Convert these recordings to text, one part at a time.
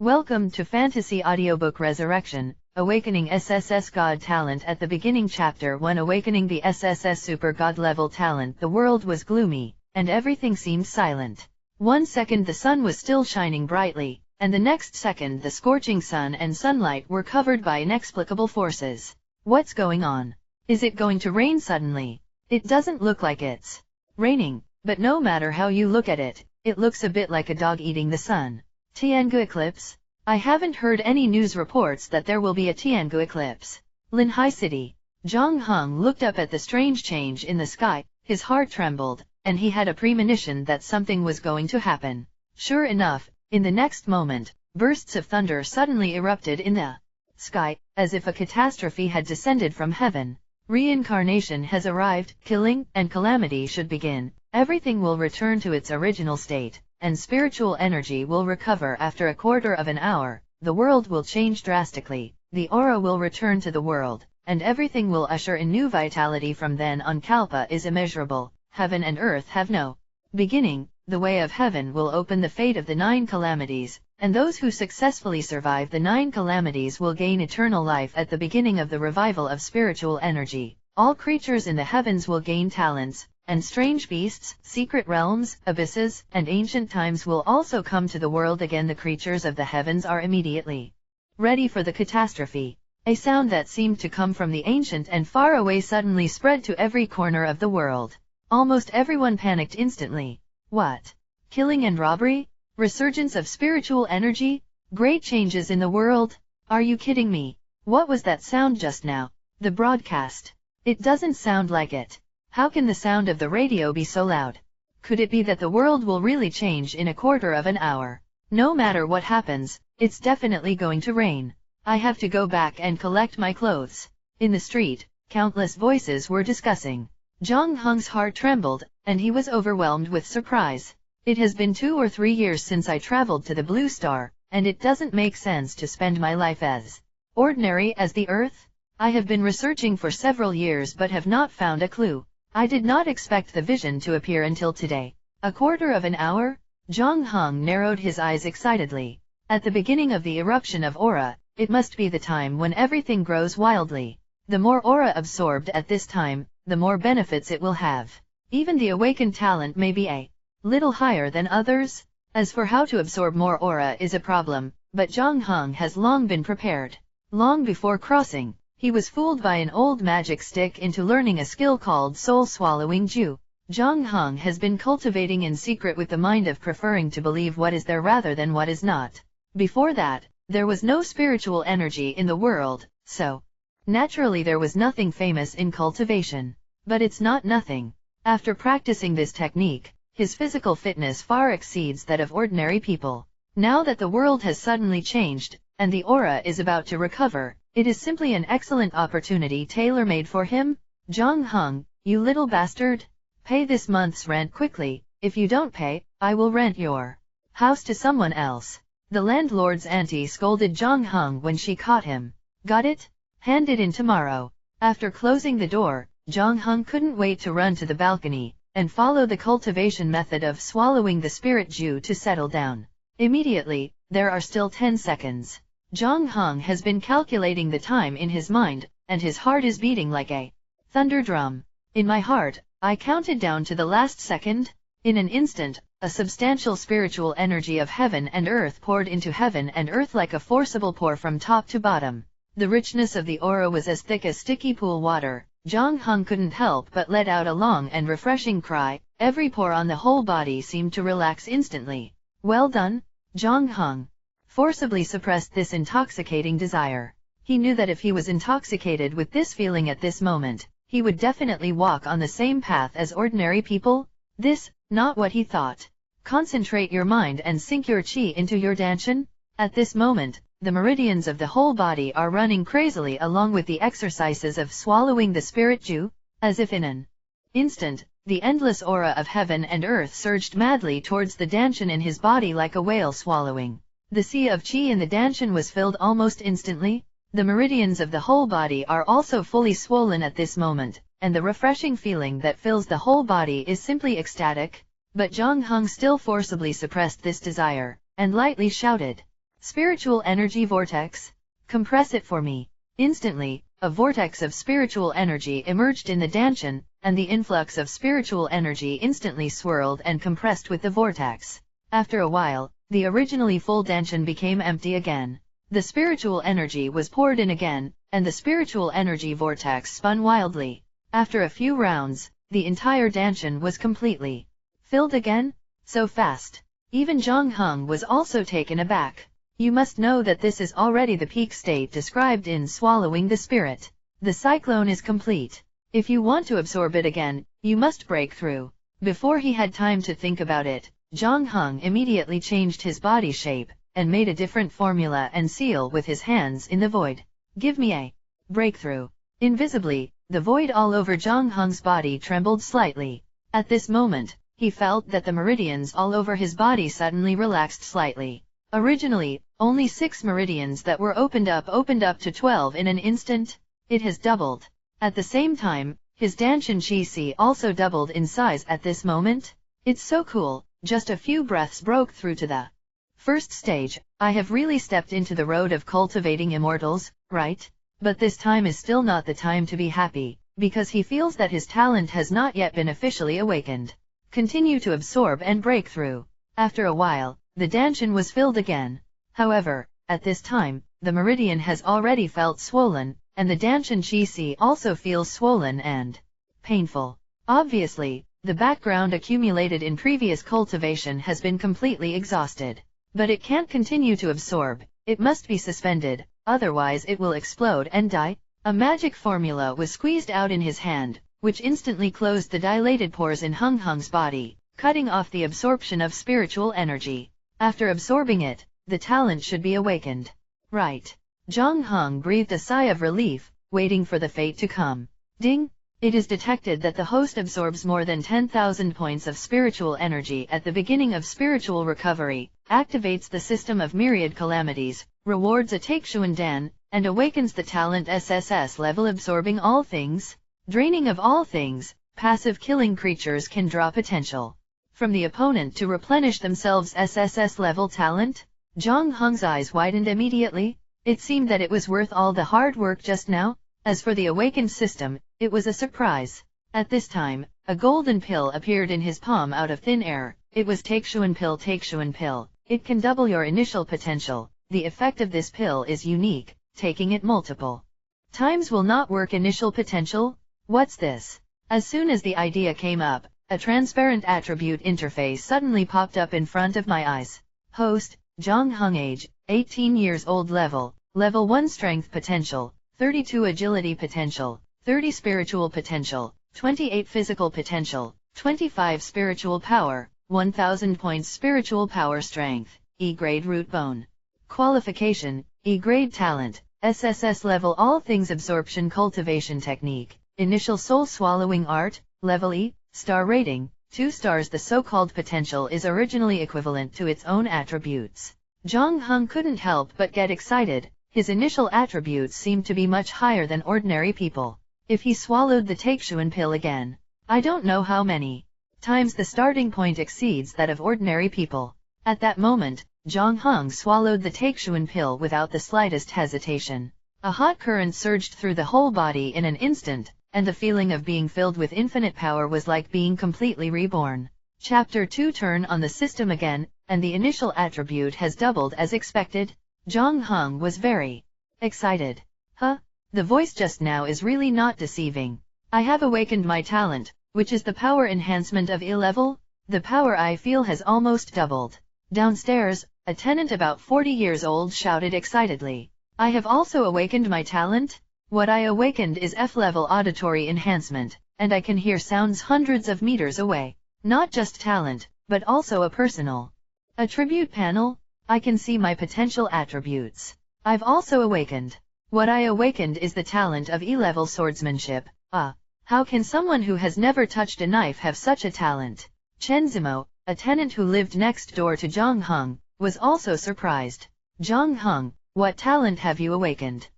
Welcome to Fantasy Audiobook Resurrection, Awakening SSS God Talent. At the beginning chapter 1, awakening the SSS Super God level talent. The world was gloomy, and everything seemed silent. 1 second the sun was still shining brightly, and the next second the scorching sun and sunlight were covered by inexplicable forces. What's going on? Is it going to rain suddenly? It doesn't look like it's raining, but no matter how you look at it, it looks a bit like a dog eating the sun. Tiangu eclipse? I haven't heard any news reports that there will be a Tiangu eclipse. Linhai City. Zhang Heng looked up at the strange change in the sky, his heart trembled, and he had a premonition that something was going to happen. Sure enough, in the next moment, bursts of thunder suddenly erupted in the sky, as if a catastrophe had descended from heaven. Reincarnation has arrived, killing and calamity should begin, everything will return to its original state, and spiritual energy will recover after a quarter of an hour. The world will change drastically, the aura will return to the world, and everything will usher in new vitality from then on. Kalpa is immeasurable, heaven and earth have no beginning. The way of heaven will open the fate of the 9 calamities, and those who successfully survive the 9 calamities will gain eternal life at the beginning of the revival of spiritual energy. All creatures in the heavens will gain talents, and strange beasts, secret realms, abysses, and ancient times will also come to the world again. The creatures of the heavens are immediately ready for the catastrophe. A sound that seemed to come from the ancient and far away suddenly spread to every corner of the world. Almost everyone panicked instantly. What? Killing and robbery? Resurgence of spiritual energy? Great changes in the world? Are you kidding me? What was that sound just now? The broadcast. It doesn't sound like it. How can the sound of the radio be so loud? Could it be that the world will really change in a quarter of an hour? No matter what happens, it's definitely going to rain. I have to go back and collect my clothes. In the street, countless voices were discussing. Zhang Heng's heart trembled, and he was overwhelmed with surprise. It has been 2 or 3 years since I traveled to the Blue Star, and it doesn't make sense to spend my life as ordinary as the Earth. I have been researching for several years but have not found a clue. I did not expect the vision to appear until today. A quarter of an hour? Zhang Heng narrowed his eyes excitedly. At the beginning of the eruption of aura, it must be the time when everything grows wildly. The more aura absorbed at this time, the more benefits it will have. Even the awakened talent may be a little higher than others. As for how to absorb more aura is a problem, but Zhang Heng has long been prepared. Long before crossing, he was fooled by an old magic stick into learning a skill called soul-swallowing Ju. Zhang Heng has been cultivating in secret with the mind of preferring to believe what is there rather than what is not. Before that, there was no spiritual energy in the world, so naturally there was nothing famous in cultivation. But it's not nothing. After practicing this technique, his physical fitness far exceeds that of ordinary people. Now that the world has suddenly changed, and the aura is about to recover, it is simply an excellent opportunity tailor-made for him. Zhang Heng, you little bastard! Pay this month's rent quickly. If you don't pay, I will rent your house to someone else. The landlord's auntie scolded Zhang Heng when she caught him. Got it? Hand it in tomorrow. After closing the door, Zhang Heng couldn't wait to run to the balcony, and follow the cultivation method of swallowing the spirit Ju to settle down. Immediately, there are still 10 seconds. Zhang Heng has been calculating the time in his mind, and his heart is beating like a thunder drum. In my heart, I counted down to the last second. In an instant, a substantial spiritual energy of heaven and earth poured into heaven and earth like a forcible pour from top to bottom. The richness of the aura was as thick as sticky pool water. Zhang Heng couldn't help but let out a long and refreshing cry. Every pore on the whole body seemed to relax instantly. Well done, Zhang Heng. Forcibly suppressed this intoxicating desire. He knew that if he was intoxicated with this feeling at this moment, he would definitely walk on the same path as ordinary people. This, not what he thought. Concentrate your mind and sink your chi into your danshan. At this moment, the meridians of the whole body are running crazily along with the exercises of swallowing the spirit Ju. As if in an instant, the endless aura of heaven and earth surged madly towards the danshan in his body like a whale swallowing. The sea of chi in the danshan was filled almost instantly. The meridians of the whole body are also fully swollen at this moment, and the refreshing feeling that fills the whole body is simply ecstatic. But Zhang Heng still forcibly suppressed this desire, and lightly shouted, Spiritual energy vortex? Compress it for me. Instantly, a vortex of spiritual energy emerged in the danchan, and the influx of spiritual energy instantly swirled and compressed with the vortex. After a while, the originally full danchan became empty again. The spiritual energy was poured in again, and the spiritual energy vortex spun wildly. After a few rounds, the entire danchan was completely filled again? So fast. Even Zhang Heng was also taken aback. You must know that this is already the peak state described in Swallowing the Spirit. The cyclone is complete. If you want to absorb it again, you must break through. Before he had time to think about it, Zhang Heng immediately changed his body shape, and made a different formula and seal with his hands in the void. Give me a breakthrough. Invisibly, the void all over Zhang Heng's body trembled slightly. At this moment, he felt that the meridians all over his body suddenly relaxed slightly. Originally, only 6 meridians that were opened up to 12 in an instant. It has doubled. At the same time, his danchan qi also doubled in size at this moment. It's so cool. Just a few breaths broke through to the first stage. I have really stepped into the road of cultivating immortals, right? But this time is still not the time to be happy, because he feels that his talent has not yet been officially awakened. Continue to absorb and break through. After a while, the danchan was filled again. However, at this time, the meridian has already felt swollen, and the danchan qi also feels swollen and painful. Obviously, the background accumulated in previous cultivation has been completely exhausted. But it can't continue to absorb, it must be suspended, otherwise it will explode and die. A magic formula was squeezed out in his hand, which instantly closed the dilated pores in Heng Heng's body, cutting off the absorption of spiritual energy. After absorbing it, the talent should be awakened. Right. Zhang Heng breathed a sigh of relief, waiting for the fate to come. Ding! It is detected that the host absorbs more than 10,000 points of spiritual energy at the beginning of spiritual recovery, activates the system of myriad calamities, rewards a Taixuan Dan, and awakens the talent SSS level absorbing all things, draining of all things. Passive killing creatures can draw potential from the opponent to replenish themselves SSS level talent. Zhang Heng's eyes widened immediately. It seemed that it was worth all the hard work just now. As for the awakened system, it was a surprise. At this time, a golden pill appeared in his palm out of thin air. It was Taixuan pill. Taixuan pill. It can double your initial potential. The effect of this pill is unique. Taking it multiple times will not work initial potential. What's this? As soon as the idea came up, a transparent attribute interface suddenly popped up in front of my eyes. Host, Zhang Heng, age, 18 years old, level 1 strength potential, 32 agility potential, 30 spiritual potential, 28 physical potential, 25 spiritual power, 1000 points spiritual power strength, E-grade root bone. Qualification, E-grade talent, SSS level all things absorption cultivation technique, initial soul swallowing art, level E, star rating, 2 stars. The so-called potential is originally equivalent to its own attributes. Zhang Heng couldn't help but get excited. His initial attributes seemed to be much higher than ordinary people. If he swallowed the Taixuan pill again, I don't know how many times the starting point exceeds that of ordinary people. At that moment, Zhang Heng swallowed the Taixuan pill without the slightest hesitation. A hot current surged through the whole body in an instant, and the feeling of being filled with infinite power was like being completely reborn. Chapter 2. Turn on the system again, and the initial attribute has doubled as expected. Zhang Heng was very excited. Huh? The voice just now is really not deceiving. I have awakened my talent, which is the power enhancement of E-level. The power I feel has almost doubled. Downstairs, a tenant about 40 years old shouted excitedly. I have also awakened my talent. What I awakened is F-level auditory enhancement, and I can hear sounds hundreds of meters away. Not just talent, but also a personal attribute panel. I can see my potential attributes. I've also awakened. What I awakened is the talent of E-level swordsmanship. How can someone who has never touched a knife have such a talent? Chen Zimo, a tenant who lived next door to Zhang Heng, was also surprised. Zhang Heng, what talent have you awakened?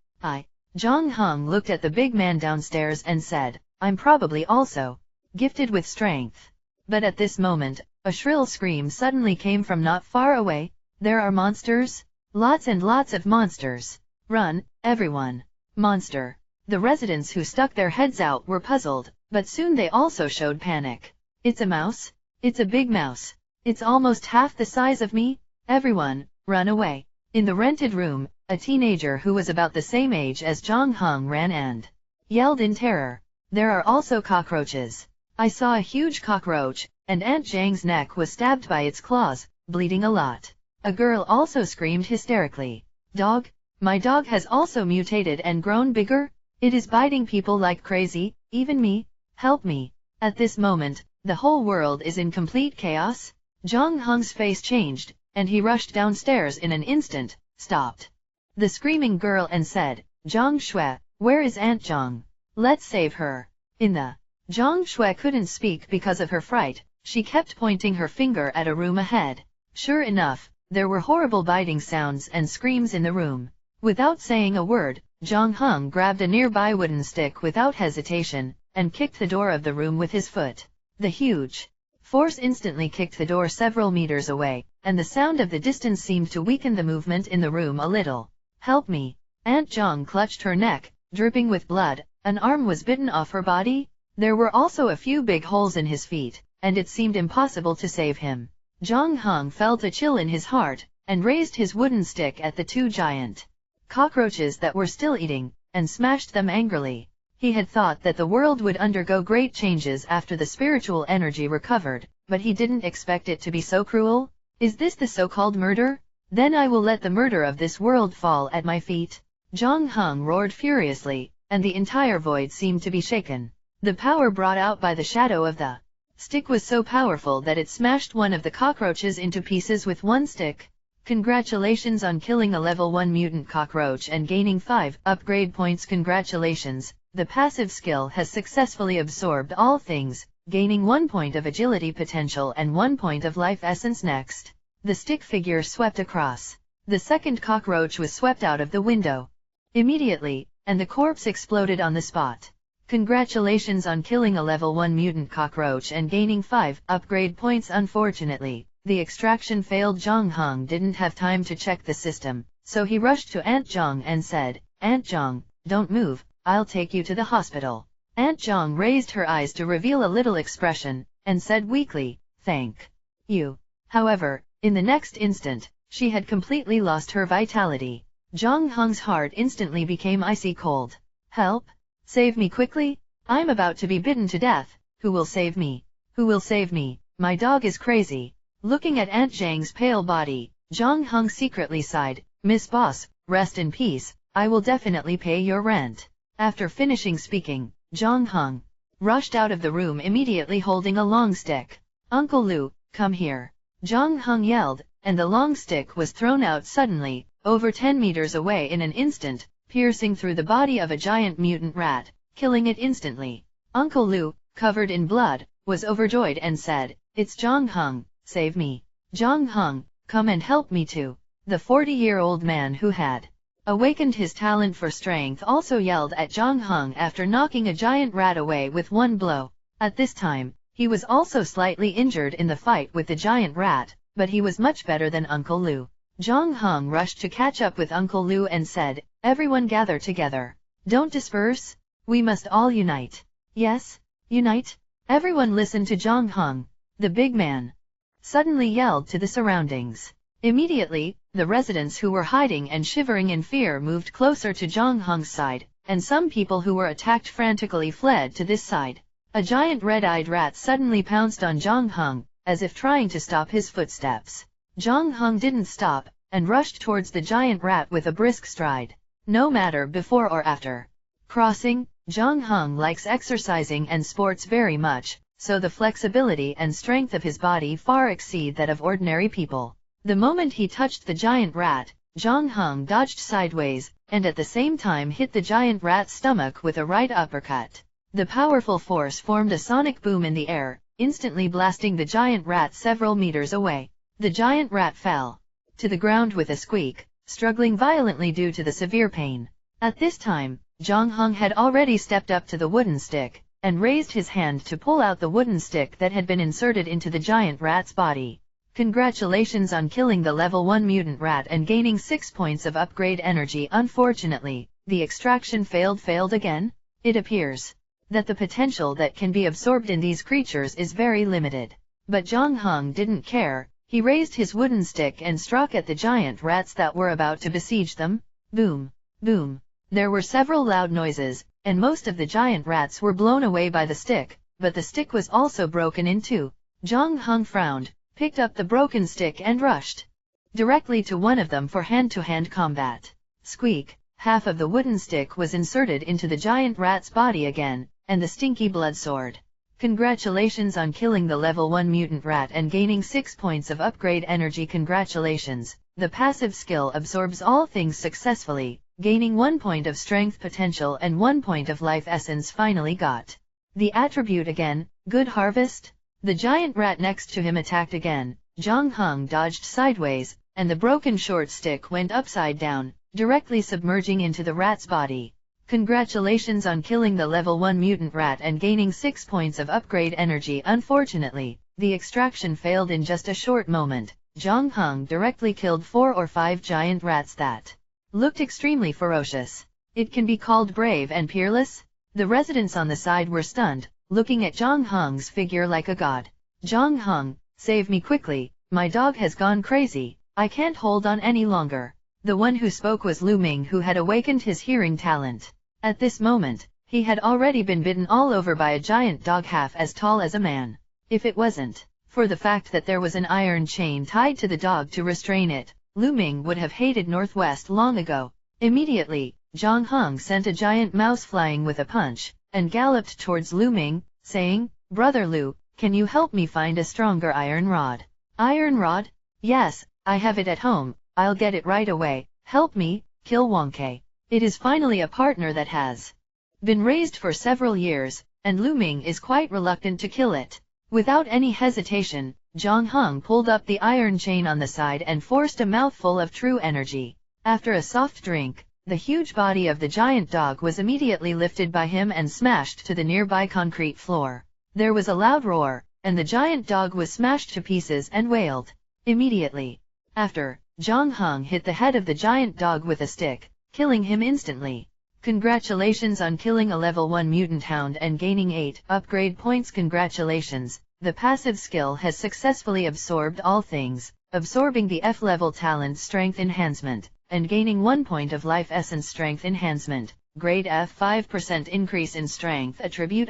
Zhang Heng looked at the big man downstairs and said, I'm probably also gifted with strength. But at this moment, a shrill scream suddenly came from not far away. There are monsters? Lots and lots of monsters. Run, everyone. Monster. The residents who stuck their heads out were puzzled, but soon they also showed panic. It's a mouse? It's a big mouse. It's almost half the size of me. Everyone, run away. In the rented room, a teenager who was about the same age as Jong Hung ran and yelled in terror. There are also cockroaches. I saw a huge cockroach, and Aunt Jang's neck was stabbed by its claws, bleeding a lot. A girl also screamed hysterically. Dog? My dog has also mutated and grown bigger? It is biting people like crazy, even me. Help me. At this moment, the whole world is in complete chaos. Jong Hung's face changed, and he rushed downstairs in an instant, stopped the screaming girl and said, Zhang Shui, where is Aunt Zhang? Let's save her. In the Zhang Shui couldn't speak because of her fright. She kept pointing her finger at a room ahead. Sure enough, there were horrible biting sounds and screams in the room. Without saying a word, Zhang Hung grabbed a nearby wooden stick without hesitation, and kicked the door of the room with his foot. The huge force instantly kicked the door several meters away, and the sound of the distance seemed to weaken the movement in the room a little. Help me. Aunt Zhang clutched her neck, dripping with blood. An arm was bitten off her body. There were also a few big holes in his feet, and it seemed impossible to save him. Zhang Hung felt a chill in his heart, and raised his wooden stick at the two giant cockroaches that were still eating, and smashed them angrily. He had thought that the world would undergo great changes after the spiritual energy recovered, but he didn't expect it to be so cruel. Is this the so-called murder? Then I will let the murder of this world fall at my feet. Zhang Hung roared furiously, and the entire void seemed to be shaken. The power brought out by the shadow of the stick was so powerful that it smashed one of the cockroaches into pieces with one stick. Congratulations on killing a level 1 mutant cockroach and gaining 5 upgrade points. Congratulations, the passive skill has successfully absorbed all things, gaining 1 point of agility potential and 1 point of life essence. Next, the stick figure swept across. The second cockroach was swept out of the window immediately, and the corpse exploded on the spot. Congratulations on killing a level 1 mutant cockroach and gaining 5 upgrade points. Unfortunately, the extraction failed. Zhang Hung didn't have time to check the system, so he rushed to Aunt Zhang and said, Aunt Zhang, don't move, I'll take you to the hospital. Aunt Zhang raised her eyes to reveal a little expression, and said weakly, thank you. However, in the next instant, she had completely lost her vitality. Zhang Hung's heart instantly became icy cold. Help! Save me quickly! I'm about to be bitten to death. Who will save me? Who will save me? My dog is crazy. Looking at Aunt Zhang's pale body, Zhang Hung secretly sighed, Miss Boss, rest in peace, I will definitely pay your rent. After finishing speaking, Zhang Hung rushed out of the room immediately holding a long stick. Uncle Lu, come here. Zhang Hung yelled, and the long stick was thrown out suddenly, over 10 meters away in an instant, piercing through the body of a giant mutant rat, killing it instantly. Uncle Lu, covered in blood, was overjoyed and said, It's Zhang Hung, save me. Zhang Hung, come and help me too. The 40-year-old man who had awakened his talent for strength also yelled at Zhang Hung after knocking a giant rat away with one blow. At this time, he was also slightly injured in the fight with the giant rat, but he was much better than Uncle Lu. Zhang Hung rushed to catch up with Uncle Lu and said, Everyone gather together. Don't disperse. We must all unite. Yes, unite. Everyone listen to Zhang Hung. The big man suddenly yelled to the surroundings. Immediately, the residents who were hiding and shivering in fear moved closer to Zhang Hung's side, and some people who were attacked frantically fled to this side. A giant red-eyed rat suddenly pounced on Zhang Hung, as if trying to stop his footsteps. Zhang Hung didn't stop, and rushed towards the giant rat with a brisk stride. No matter before or after crossing, Zhang Hung likes exercising and sports very much, so the flexibility and strength of his body far exceed that of ordinary people. The moment he touched the giant rat, Zhang Hung dodged sideways, and at the same time hit the giant rat's stomach with a right uppercut. The powerful force formed a sonic boom in the air, instantly blasting the giant rat several meters away. The giant rat fell to the ground with a squeak, struggling violently due to the severe pain. At this time, Zhang Hung had already stepped up to the wooden stick, and raised his hand to pull out the wooden stick that had been inserted into the giant rat's body. Congratulations on killing the level 1 mutant rat and gaining 6 points of upgrade energy. Unfortunately, the extraction failed again. It appears that the potential that can be absorbed in these creatures is very limited. But Zhang Heng didn't care. He raised his wooden stick and struck at the giant rats that were about to besiege them. Boom! Boom! There were several loud noises, and most of the giant rats were blown away by the stick, but the stick was also broken in two. Zhang Heng frowned, picked up the broken stick and rushed directly to one of them for hand-to-hand combat. Squeak! Half of the wooden stick was inserted into the giant rat's body again, and the stinky blood soared. Congratulations on killing the level 1 mutant rat and gaining 6 points of upgrade energy. Congratulations. The passive skill absorbs all things successfully, gaining 1 point of strength potential and 1 point of life essence. Finally got the attribute again. Good harvest. The giant rat next to him attacked again. Zhang Heng dodged sideways, and the broken short stick went upside down, directly submerging into the rat's body. Congratulations on killing the level 1 mutant rat and gaining 6 points of upgrade energy. Unfortunately, the extraction failed in just a short moment. Zhang Heng directly killed 4 or 5 giant rats that looked extremely ferocious. It can be called brave and peerless. The residents on the side were stunned, looking at Zhang Heng's figure like a god. Zhang Heng, save me quickly, my dog has gone crazy, I can't hold on any longer. The one who spoke was Lu Ming, who had awakened his hearing talent. At this moment, he had already been bitten all over by a giant dog half as tall as a man. If it wasn't for the fact that there was an iron chain tied to the dog to restrain it, Lu Ming would have hated Northwest long ago. Immediately, Zhang Heng sent a giant mouse flying with a punch, and galloped towards Lu Ming, saying, "Brother Lu, can you help me find a stronger iron rod?" "Iron rod? Yes, I have it at home, I'll get it right away. Help me, kill Wangke." It is finally a partner that has been raised for several years, and Lu Ming is quite reluctant to kill it. Without any hesitation, Zhang Heng pulled up the iron chain on the side and forced a mouthful of true energy. After a soft drink, the huge body of the giant dog was immediately lifted by him and smashed to the nearby concrete floor. There was a loud roar, and the giant dog was smashed to pieces and wailed. Immediately after, Zhang Heng hit the head of the giant dog with a stick, killing him instantly. Congratulations on killing a level 1 mutant hound and gaining 8 upgrade points. Congratulations, the passive skill has successfully absorbed all things, absorbing the F-level talent strength enhancement, and gaining 1 point of life essence strength enhancement, grade F 5% increase in strength attribute.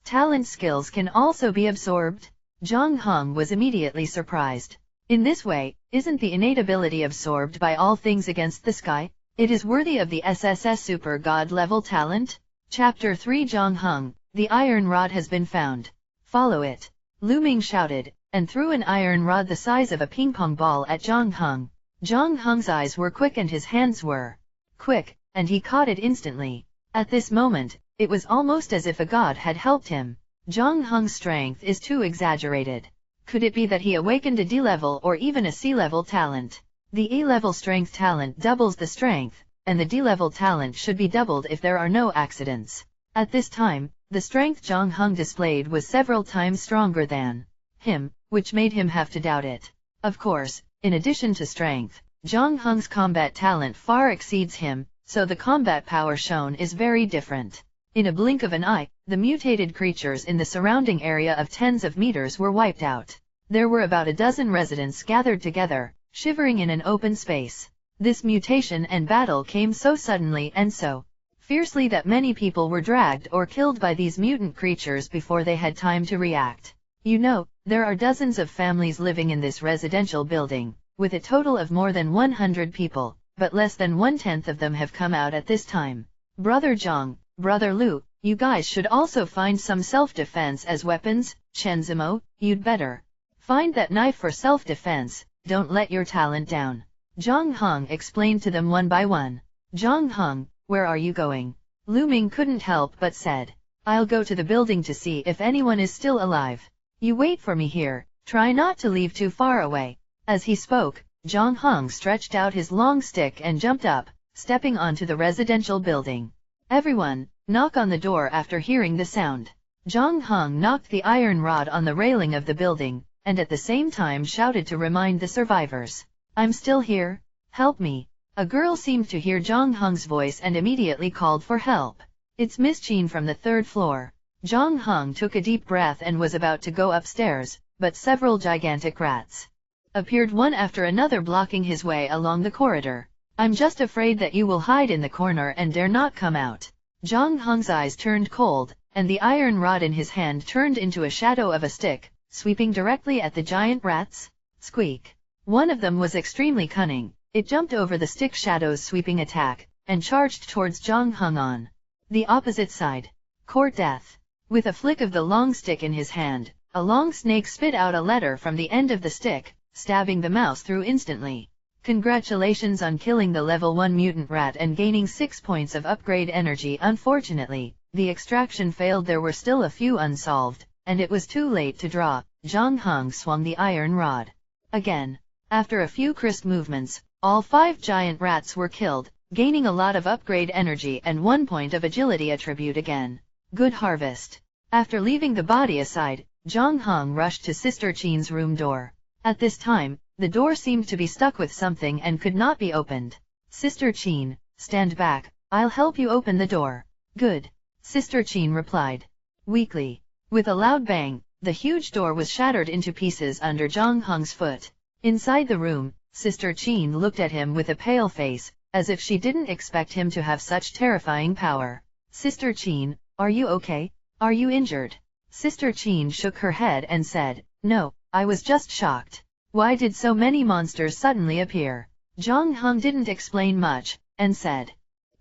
Talent skills can also be absorbed. Zhang Heng was immediately surprised. In this way, isn't the innate ability absorbed by all things against the sky? It is worthy of the SSS Super God level talent. Chapter 3 Zhang Heng, the iron rod has been found. Follow it. Lu Ming shouted, and threw an iron rod the size of a ping-pong ball at Zhang Heng. Zhang Heng's eyes were quick and his hands were quick, and he caught it instantly. At this moment, it was almost as if a god had helped him. Zhang Heng's strength is too exaggerated. Could it be that he awakened a D-level or even a C-level talent? The E-level strength talent doubles the strength, and the D-level talent should be doubled if there are no accidents. At this time, the strength Zhang Heng displayed was several times stronger than him, which made him have to doubt it. Of course, in addition to strength, Zhang Heng's combat talent far exceeds him, so the combat power shown is very different. In a blink of an eye, the mutated creatures in the surrounding area of tens of meters were wiped out. There were about a dozen residents gathered together, shivering in an open space. This mutation and battle came so suddenly and so fiercely that many people were dragged or killed by these mutant creatures before they had time to react. You know, there are dozens of families living in this residential building, with a total of more than 100 people, but less than 1/10 of them have come out at this time. Brother Zhang, Brother Lu, you guys should also find some self-defense as weapons. Chen Zimo, you'd better find that knife for self-defense. Don't let your talent down. Zhang Heng explained to them one by one. Zhang Heng, where are you going? Lu Ming couldn't help but said, I'll go to the building to see if anyone is still alive. You wait for me here, try not to leave too far away. As he spoke, Zhang Heng stretched out his long stick and jumped up, stepping onto the residential building. Everyone, knock on the door. After hearing the sound, Zhang Heng knocked the iron rod on the railing of the building, and at the same time shouted to remind the survivors. I'm still here. Help me. A girl seemed to hear Zhang Heng's voice and immediately called for help. It's Miss Qin from the 3rd floor. Zhang Heng took a deep breath and was about to go upstairs, but several gigantic rats appeared one after another blocking his way along the corridor. I'm just afraid that you will hide in the corner and dare not come out. Zhang Heng's eyes turned cold, and the iron rod in his hand turned into a shadow of a stick, sweeping directly at the giant rats. Squeak. One of them was extremely cunning. It jumped over the stick shadow's sweeping attack, and charged towards Zhang Heng on the opposite side. Court death. With a flick of the long stick in his hand, a long snake spit out a letter from the end of the stick, stabbing the mouse through instantly. Congratulations on killing the level 1 mutant rat and gaining 6 points of upgrade energy. Unfortunately, the extraction failed. There were still a few unsolved, and it was too late to draw. Zhang Heng swung the iron rod again. After a few crisp movements, all 5 giant rats were killed, gaining a lot of upgrade energy and 1 point of agility attribute again. Good harvest. After leaving the body aside, Zhang Heng rushed to Sister Qin's room door. At this time, the door seemed to be stuck with something and could not be opened. Sister Qin, stand back, I'll help you open the door. Good. Sister Qin replied weakly. With a loud bang, the huge door was shattered into pieces under Zhang Heng's foot. Inside the room, Sister Qin looked at him with a pale face, as if she didn't expect him to have such terrifying power. Sister Qin, are you okay? Are you injured? Sister Qin shook her head and said, no, I was just shocked. Why did so many monsters suddenly appear? Zhang Heng didn't explain much, and said,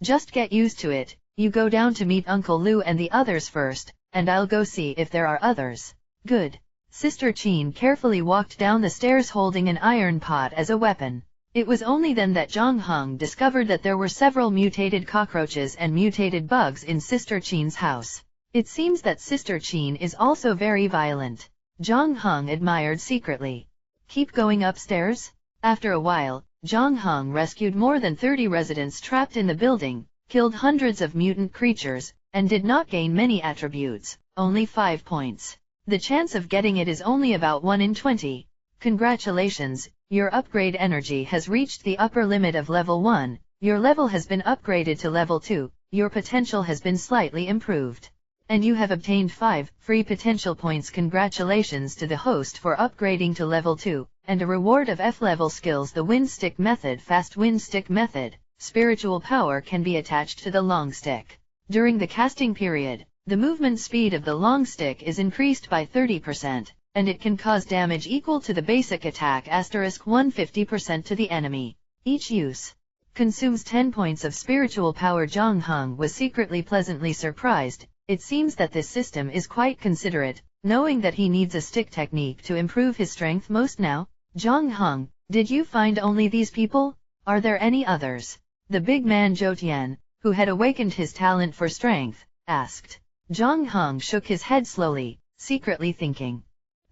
just get used to it. You go down to meet Uncle Lu and the others first, and I'll go see if there are others. Good. Sister Qin carefully walked down the stairs holding an iron pot as a weapon. It was only then that Zhang Heng discovered that there were several mutated cockroaches and mutated bugs in Sister Qin's house. It seems that Sister Qin is also very violent. Zhang Heng admired secretly. Keep going upstairs? After a while, Zhang Heng rescued more than 30 residents trapped in the building, killed hundreds of mutant creatures, and did not gain many attributes, only 5 points. The chance of getting it is only about 1 in 20. Congratulations, your upgrade energy has reached the upper limit of level 1, your level has been upgraded to level 2, your potential has been slightly improved. And you have obtained 5 free potential points. Congratulations to the host for upgrading to level 2, and a reward of F-level skills. The wind stick method. Fast wind stick method. Spiritual power can be attached to the long stick. During the casting period, the movement speed of the long stick is increased by 30%, and it can cause damage equal to the basic attack *150% to the enemy. Each use consumes 10 points of spiritual power. Zhang Heng was secretly pleasantly surprised. It seems that this system is quite considerate, knowing that he needs a stick technique to improve his strength most now. Zhang Heng, did you find only these people? Are there any others? The big man Zhou Tian, who had awakened his talent for strength, asked. Zhang Heng shook his head slowly, secretly thinking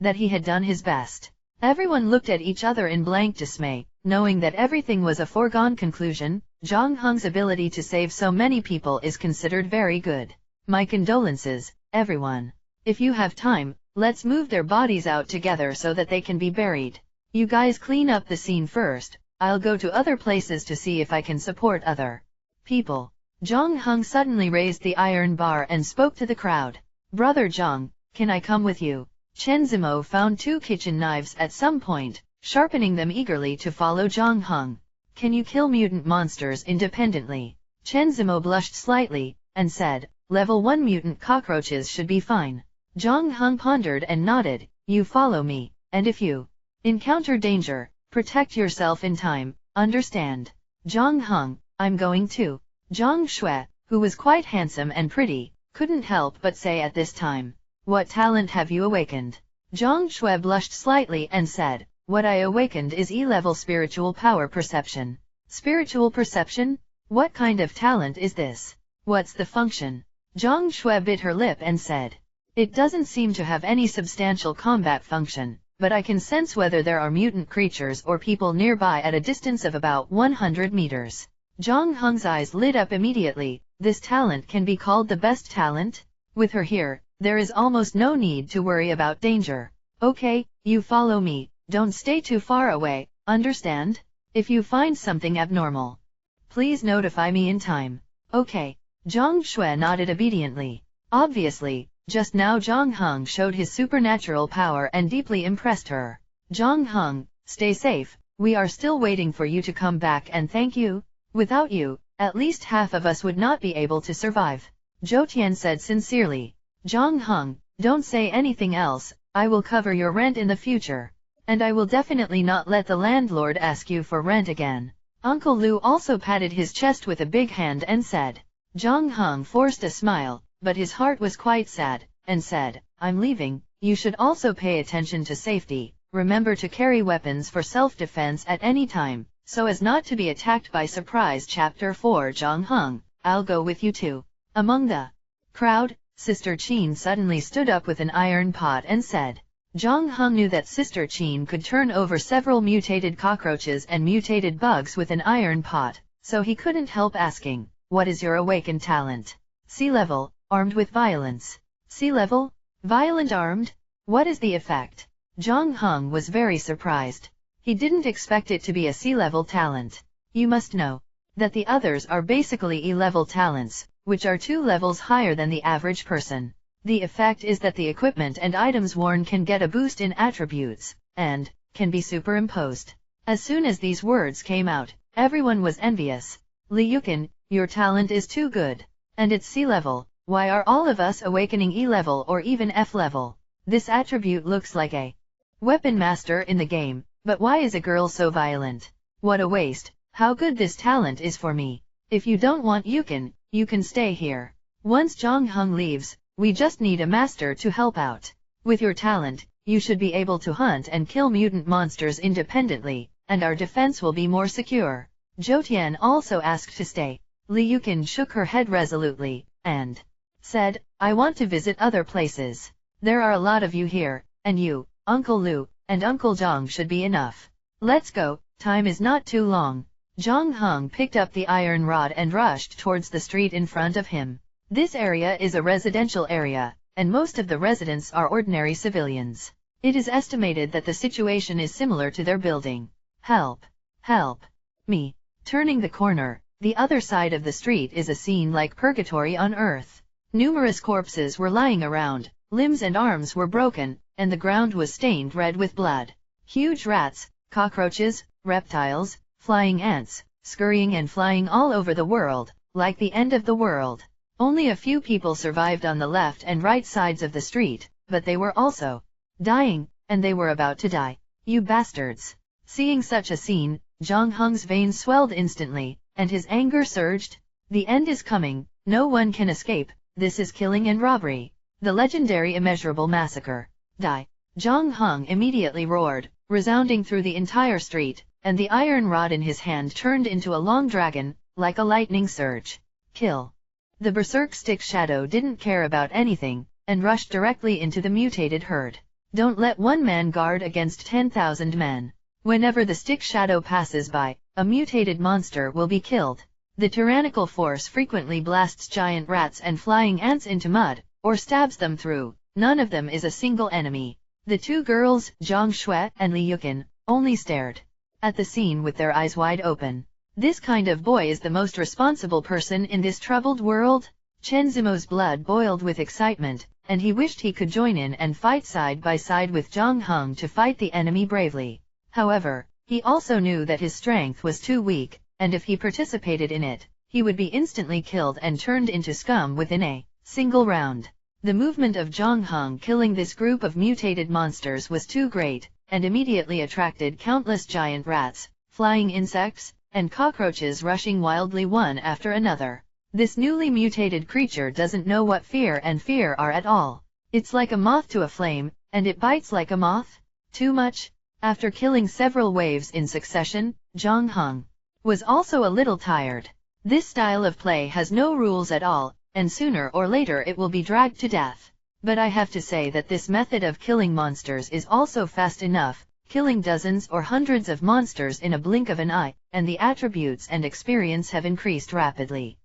that he had done his best. Everyone looked at each other in blank dismay, knowing that everything was a foregone conclusion. Zhang Heng's ability to save so many people is considered very good. My condolences, everyone. If you have time, let's move their bodies out together so that they can be buried. You guys clean up the scene first. I'll go to other places to see if I can support other people. Zhang Heng suddenly raised the iron bar and spoke to the crowd. Brother Zhang, can I come with you? Chen Zimo found 2 kitchen knives at some point, sharpening them eagerly to follow Zhang Heng. Can you kill mutant monsters independently? Chen Zimo blushed slightly, and said, level 1 mutant cockroaches should be fine. Zhang Heng pondered and nodded. You follow me, and if you encounter danger, protect yourself in time, understand? Zhang Heng, I'm going too. Zhang Shui, who was quite handsome and pretty, couldn't help but say at this time, what talent have you awakened? Zhang Shui blushed slightly and said, what I awakened is E-level spiritual power perception. Spiritual perception? What kind of talent is this? What's the function? Zhang Shui bit her lip and said, it doesn't seem to have any substantial combat function, but I can sense whether there are mutant creatures or people nearby at a distance of about 100 meters. Zhang Heng's eyes lit up immediately. This talent can be called the best talent? With her here, there is almost no need to worry about danger. Okay, you follow me, don't stay too far away, understand? If you find something abnormal, please notify me in time. Okay. Zhang Shui nodded obediently. Obviously, just now Zhang Heng showed his supernatural power and deeply impressed her. Zhang Heng, stay safe, we are still waiting for you to come back and thank you. Without you, at least half of us would not be able to survive. Zhou Tian said sincerely. Zhang Heng, don't say anything else, I will cover your rent in the future. And I will definitely not let the landlord ask you for rent again. Uncle Lu also patted his chest with a big hand and said. Zhang Heng forced a smile, but his heart was quite sad, and said, I'm leaving, you should also pay attention to safety, remember to carry weapons for self-defense at any time, so as not to be attacked by surprise. Chapter 4 Zhang Heng, I'll go with you too. Among the crowd, Sister Qin suddenly stood up with an iron pot and said. Zhang Heng knew that Sister Qin could turn over several mutated cockroaches and mutated bugs with an iron pot, so he couldn't help asking, what is your awakened talent? Sea level, armed with violence. Sea level? Violent armed? What is the effect? Zhang Heng was very surprised. He didn't expect it to be a sea level talent. You must know that the others are basically E-level talents, which are 2 levels higher than the average person. The effect is that the equipment and items worn can get a boost in attributes, and can be superimposed. As soon as these words came out, everyone was envious. Li Yukin, your talent is too good. And it's sea level, why are all of us awakening E-level or even F-level? This attribute looks like a weapon master in the game, but why is a girl so violent? What a waste, how good this talent is for me. If you don't want Yukin, you can stay here. Once Zhang Heng leaves, we just need a master to help out. With your talent, you should be able to hunt and kill mutant monsters independently, and our defense will be more secure. Zhou Tian also asked to stay. Li Yukin shook her head resolutely, and said, I want to visit other places. There are a lot of you here, and you, Uncle Lu, and Uncle Zhang should be enough. Let's go, time is not too long. Zhang Heng picked up the iron rod and rushed towards the street in front of him. This area is a residential area, and most of the residents are ordinary civilians. It is estimated that the situation is similar to their building. Help! Help! Me! Turning the corner, the other side of the street is a scene like purgatory on earth. Numerous corpses were lying around, limbs and arms were broken, and the ground was stained red with blood. Huge rats, cockroaches, reptiles, flying ants, scurrying and flying all over the world, like the end of the world. Only a few people survived on the left and right sides of the street, but they were also dying, and they were about to die. You bastards! Seeing such a scene, Zhang Heng's veins swelled instantly, and his anger surged. The end is coming, no one can escape, this is killing and robbery. The legendary immeasurable massacre. Die! Zhang Heng immediately roared, resounding through the entire street, and the iron rod in his hand turned into a long dragon, like a lightning surge. Kill! The berserk stick shadow didn't care about anything, and rushed directly into the mutated herd. Don't let one man guard against 10,000 men. Whenever the stick shadow passes by, a mutated monster will be killed. The tyrannical force frequently blasts giant rats and flying ants into mud, or stabs them through. None of them is a single enemy. The 2 girls, Zhang Shui and Li Yukin, only stared at the scene with their eyes wide open. This kind of boy is the most responsible person in this troubled world? Chen Zimo's blood boiled with excitement, and he wished he could join in and fight side by side with Zhang Heng to fight the enemy bravely. However, he also knew that his strength was too weak, and if he participated in it, he would be instantly killed and turned into scum within a single round. The movement of Zhang Heng killing this group of mutated monsters was too great, and immediately attracted countless giant rats, flying insects, and cockroaches rushing wildly one after another. This newly mutated creature doesn't know what fear and fear are at all. It's like a moth to a flame, and it bites like a moth. Too much? After killing several waves in succession, Zhang Heng was also a little tired. This style of play has no rules at all, and sooner or later it will be dragged to death. But I have to say that this method of killing monsters is also fast enough, killing dozens or hundreds of monsters in a blink of an eye, and the attributes and experience have increased rapidly.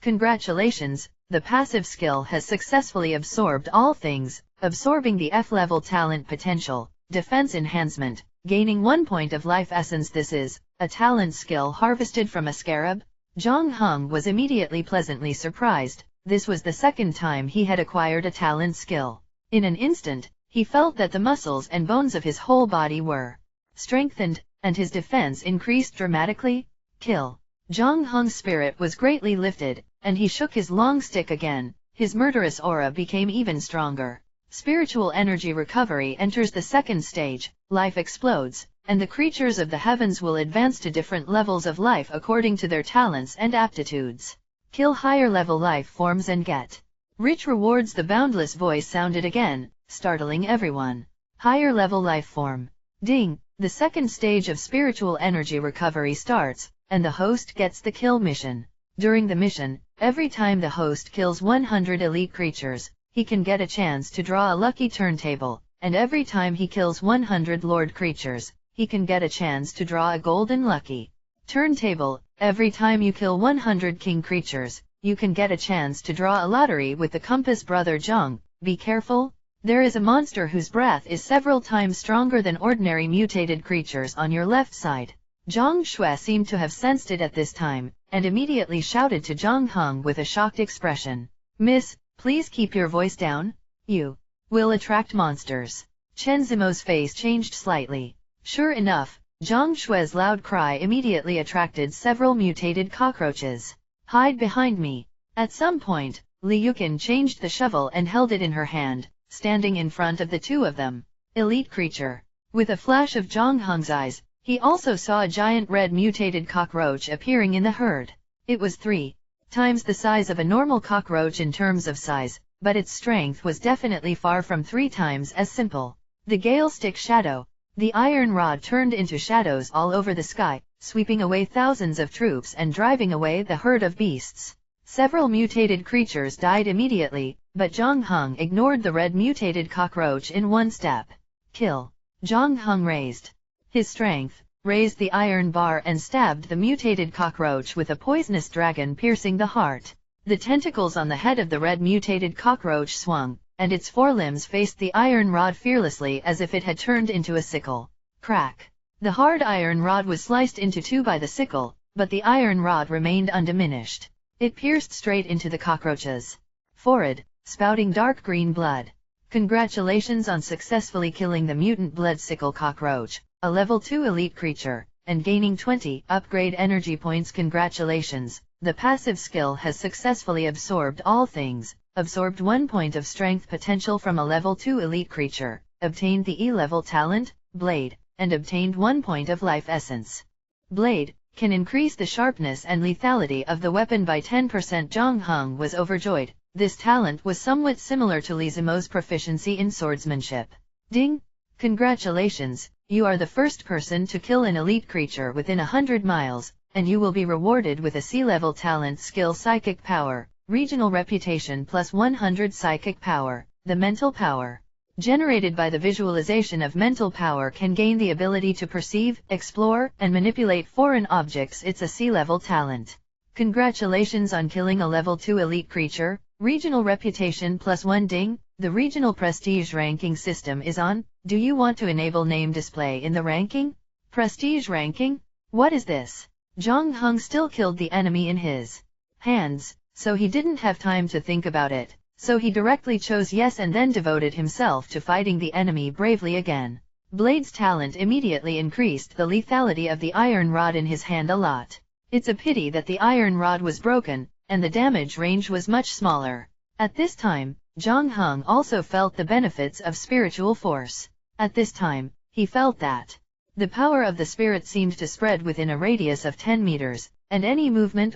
Congratulations, the passive skill has successfully absorbed all things, absorbing the F-level talent potential, defense enhancement, gaining 1 point of life essence. This is a talent skill harvested from a scarab. Zhang Heng was immediately pleasantly surprised. This was the second time he had acquired a talent skill. In an instant, he felt that the muscles and bones of his whole body were strengthened, and his defense increased dramatically. Kill. Zhang Heng's spirit was greatly lifted, and he shook his long stick again. His murderous aura became even stronger. Spiritual energy recovery enters the second stage. Life explodes, and the creatures of the heavens will advance to different levels of life according to their talents and aptitudes. Kill higher level life forms and get rich rewards. The boundless voice sounded again, startling everyone. Higher level life form. Ding! The second stage of spiritual energy recovery starts, and the host gets the kill mission. During the mission, every time the host kills 100 elite creatures, he can get a chance to draw a lucky turntable, and every time he kills 100 lord creatures, he can get a chance to draw a golden lucky turntable. Every time you kill 100 king creatures, you can get a chance to draw a lottery with the compass. Brother Zhang, be careful. There is a monster whose breath is several times stronger than ordinary mutated creatures on your left side. Zhang Shui seemed to have sensed it at this time, and immediately shouted to Zhang Heng with a shocked expression. Miss, please keep your voice down. You will attract monsters. Chen Zimo's face changed slightly. Sure enough, Zhang Shui's loud cry immediately attracted several mutated cockroaches. Hide behind me. At some point, Li Yuqin changed the shovel and held it in her hand, standing in front of the two of them. Elite creature. With a flash of Zhang Heng's eyes, he also saw a giant red mutated cockroach appearing in the herd. It was 3 times the size of a normal cockroach in terms of size, but its strength was definitely far from 3 times as simple. The Gale Stick Shadow. The iron rod turned into shadows all over the sky, sweeping away thousands of troops and driving away the herd of beasts. Several mutated creatures died immediately, but Zhang Heng ignored the red mutated cockroach in one step. Kill. Zhang Heng raised his strength, raised the iron bar and stabbed the mutated cockroach with a poisonous dragon piercing the heart. The tentacles on the head of the red mutated cockroach swung, and its forelimbs faced the iron rod fearlessly as if it had turned into a sickle. Crack. The hard iron rod was sliced into 2 by the sickle, but the iron rod remained undiminished. It pierced straight into the cockroach's forehead, spouting dark green blood. Congratulations on successfully killing the mutant blood sickle cockroach, a level 2 elite creature, and gaining 20 upgrade energy points. Congratulations, the passive skill has successfully absorbed all things. Absorbed 1 point of strength potential from a level 2 elite creature, obtained the E-level talent, Blade, and obtained 1 point of life essence. Blade can increase the sharpness and lethality of the weapon by 10%. Zhang Heng was overjoyed. This talent was somewhat similar to Li Zimo's proficiency in swordsmanship. Ding! Congratulations, you are the first person to kill an elite creature within 100 miles, and you will be rewarded with a C-level talent skill. Psychic Power. Regional reputation plus 100 psychic power. The mental power generated by the visualization of mental power can gain the ability to perceive, explore, and manipulate foreign objects. It's a C-level talent. Congratulations on killing a level 2 elite creature. Regional reputation plus 1. Ding! The regional prestige ranking system is on. Do you want to enable name display in the ranking? Prestige ranking? What is this? Zhang Heng still killed the enemy in his hands, so he didn't have time to think about it, so he directly chose yes and then devoted himself to fighting the enemy bravely again. Blade's talent immediately increased the lethality of the iron rod in his hand a lot. It's a pity that the iron rod was broken, and the damage range was much smaller. At this time, Zhang Heng also felt the benefits of spiritual force. At this time, he felt that the power of the spirit seemed to spread within a radius of 10 meters, and any movement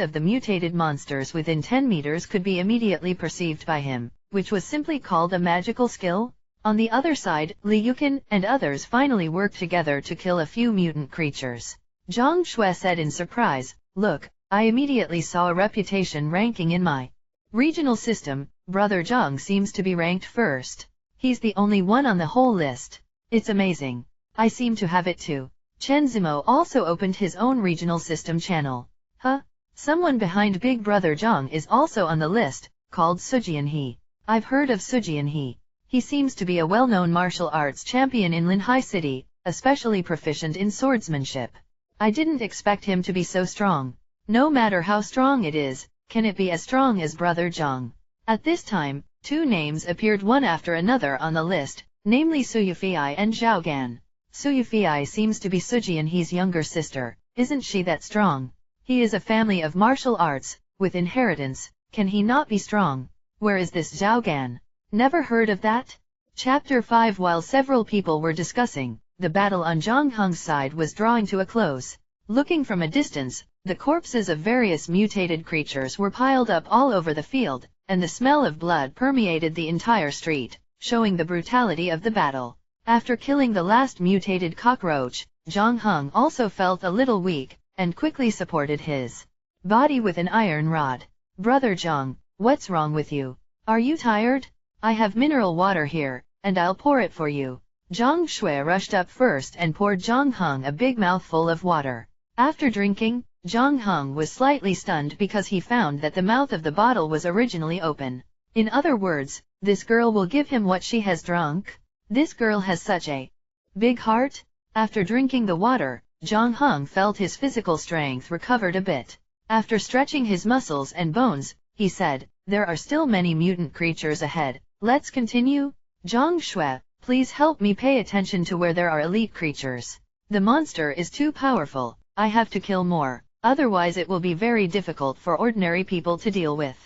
of the mutated monsters within 10 meters could be immediately perceived by him, which was simply called a magical skill. On the other side, Li Yuqin and others finally worked together to kill a few mutant creatures. Zhang Shui said in surprise, "Look, I immediately saw a reputation ranking in my regional system. Brother Zhang seems to be ranked first. He's the only one on the whole list. It's amazing. I seem to have it too." Chen Zimo also opened his own regional system channel. Huh? Someone behind Big Brother Zhang is also on the list, called Sujian He. I've heard of Sujian He. He seems to be a well-known martial arts champion in Linhai City, especially proficient in swordsmanship. I didn't expect him to be so strong. No matter how strong it is, can it be as strong as Brother Zhang? At this time, two names appeared one after another on the list, namely Suyufei and Zhao Gan. Suyufei seems to be Sujianhe's younger sister. Isn't she that strong? He is a family of martial arts, with inheritance. Can he not be strong? Where is this Zhao Gan? Never heard of that? Chapter 5. While several people were discussing, the battle on Zhang Heng's side was drawing to a close. Looking from a distance, the corpses of various mutated creatures were piled up all over the field, and the smell of blood permeated the entire street, showing the brutality of the battle. After killing the last mutated cockroach, Zhang Heng also felt a little weak, and quickly supported his body with an iron rod. Brother Zhang, what's wrong with you? Are you tired? I have mineral water here, and I'll pour it for you. Zhang Shui rushed up first and poured Zhang Heng a big mouthful of water. After drinking, Zhang Heng was slightly stunned because he found that the mouth of the bottle was originally open. In other words, this girl will give him what she has drunk? This girl has such a big heart? After drinking the water, Zhang Heng felt his physical strength recovered a bit. After stretching his muscles and bones, he said, there are still many mutant creatures ahead. Let's continue? Zhang Shui, please help me pay attention to where there are elite creatures. The monster is too powerful. I have to kill more. Otherwise it will be very difficult for ordinary people to deal with.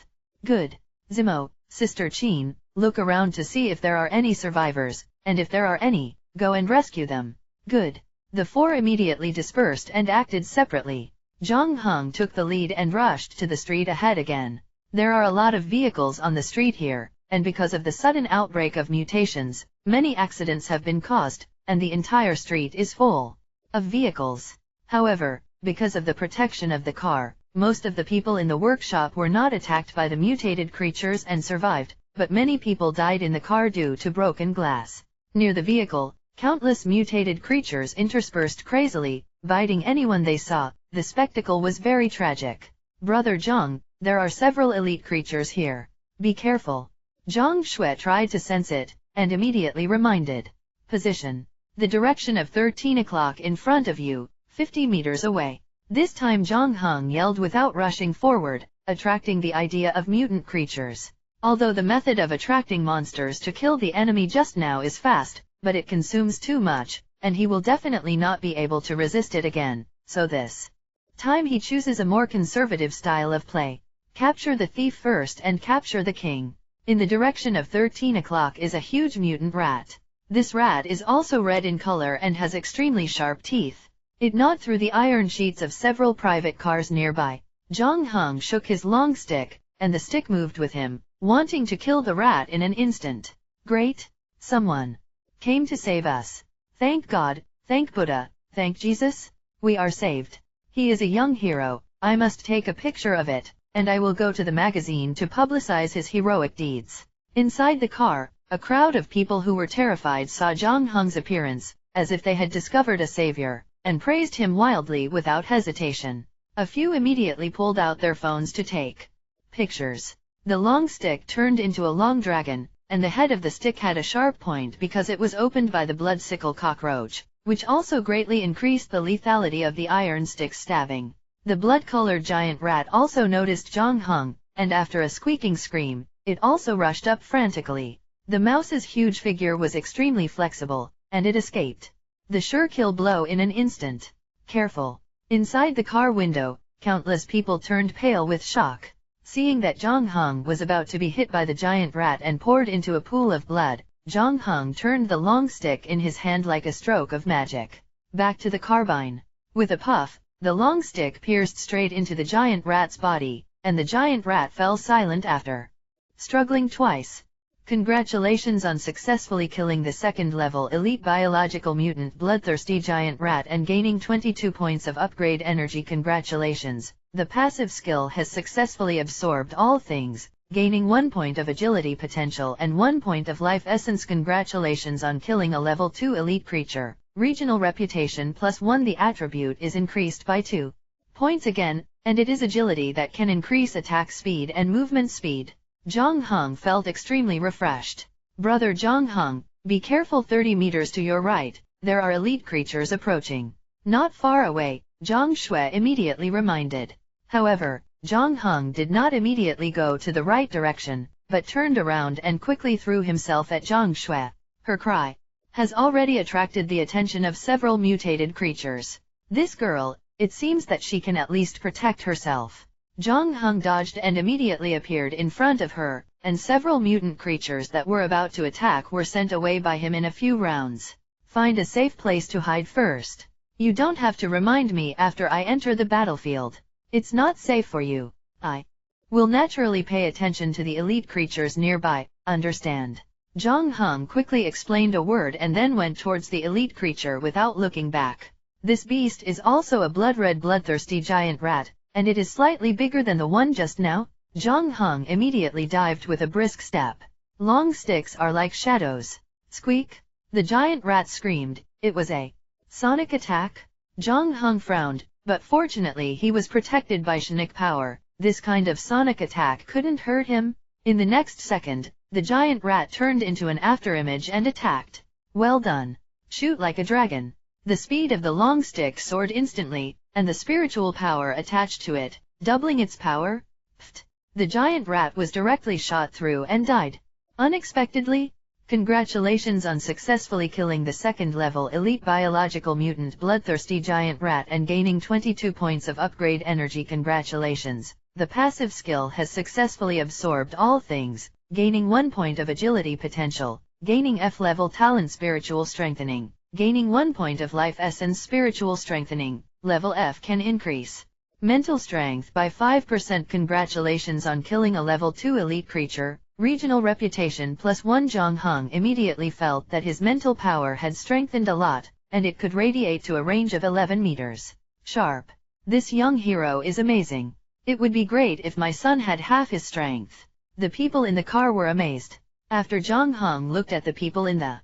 Good. Zimo, Sister Qin, look around to see if there are any survivors, and if there are any, go and rescue them. Good. The four immediately dispersed and acted separately. Zhang Heng took the lead and rushed to the street ahead again. There are a lot of vehicles on the street here, and because of the sudden outbreak of mutations, many accidents have been caused, and the entire street is full of vehicles. However, because of the protection of the car, most of the people in the workshop were not attacked by the mutated creatures and survived, but many people died in the car due to broken glass. Near the vehicle, countless mutated creatures interspersed crazily, biting anyone they saw. The spectacle was very tragic. Brother Zhang, there are several elite creatures here. Be careful. Zhang Shui tried to sense it, and immediately reminded. Position. The direction of 13 o'clock in front of you, 50 meters away. This time Zhang Heng yelled without rushing forward, attracting the idea of mutant creatures. Although the method of attracting monsters to kill the enemy just now is fast, but it consumes too much, and he will definitely not be able to resist it again, so this time he chooses a more conservative style of play. Capture the thief first and capture the king. In the direction of 13 o'clock is a huge mutant rat. This rat is also red in color and has extremely sharp teeth. It gnawed through the iron sheets of several private cars nearby. Zhang Heng shook his long stick, and the stick moved with him, wanting to kill the rat in an instant. Great! Someone came to save us. Thank God, thank Buddha, thank Jesus. We are saved. He is a young hero. I must take a picture of it, and I will go to the magazine to publicize his heroic deeds. Inside the car, a crowd of people who were terrified saw Zhang Heng's appearance, as if they had discovered a savior, and praised him wildly without hesitation. A few immediately pulled out their phones to take pictures. The long stick turned into a long dragon, and the head of the stick had a sharp point because it was opened by the blood sickle cockroach, which also greatly increased the lethality of the iron stick's stabbing. The blood-colored giant rat also noticed Zhang Heng, and after a squeaking scream, it also rushed up frantically. The mouse's huge figure was extremely flexible, and it escaped the sure-kill blow in an instant. Careful. Inside the car window, countless people turned pale with shock. Seeing that Zhang Heng was about to be hit by the giant rat and poured into a pool of blood, Zhang Heng turned the long stick in his hand like a stroke of magic. Back to the carbine. With a puff, the long stick pierced straight into the giant rat's body, and the giant rat fell silent after struggling twice. Congratulations on successfully killing the second-level elite biological mutant bloodthirsty giant rat and gaining 22 points of upgrade energy. Congratulations, the passive skill has successfully absorbed all things, gaining 1 point of agility potential and 1 point of life essence. Congratulations on killing a level 2 elite creature. Regional reputation +1. The attribute is increased by 2 points again, and it is agility that can increase attack speed and movement speed. Zhang Heng felt extremely refreshed. Brother Zhang Heng, be careful 30 meters to your right, there are elite creatures approaching. Not far away, Zhang Shui immediately reminded. However, Zhang Heng did not immediately go to the right direction, but turned around and quickly threw himself at Zhang Shui. Her cry has already attracted the attention of several mutated creatures. This girl, it seems that she can at least protect herself. Zhang Heng dodged and immediately appeared in front of her, and several mutant creatures that were about to attack were sent away by him in a few rounds. Find a safe place to hide first. You don't have to remind me after I enter the battlefield. It's not safe for you. I will naturally pay attention to the elite creatures nearby, understand? Zhang Heng quickly explained a word and then went towards the elite creature without looking back. This beast is also a blood-red bloodthirsty giant rat, and it is slightly bigger than the one just now. Zhang Heng immediately dived with a brisk step. Long sticks are like shadows. Squeak! The giant rat screamed. It was a sonic attack? Zhang Heng frowned, but fortunately he was protected by Sonic power. This kind of sonic attack couldn't hurt him. In the next second, the giant rat turned into an afterimage and attacked. Well done. Shoot like a dragon. The speed of the long stick soared instantly, and the spiritual power attached to it, doubling its power. Pfft! The giant rat was directly shot through and died. Unexpectedly? Congratulations on successfully killing the second-level elite biological mutant bloodthirsty giant rat and gaining 22 points of upgrade energy. Congratulations. The passive skill has successfully absorbed all things, gaining 1 point of agility potential, gaining F-level talent spiritual strengthening, gaining 1 point of life essence spiritual strengthening. Level F can increase mental strength by 5%. Congratulations on killing a level 2 elite creature. Regional reputation +1. Zhang Heng immediately felt that his mental power had strengthened a lot, and it could radiate to a range of 11 meters. Sharp. This young hero is amazing. It would be great if my son had half his strength. The people in the car were amazed. After Zhang Heng looked at the people in the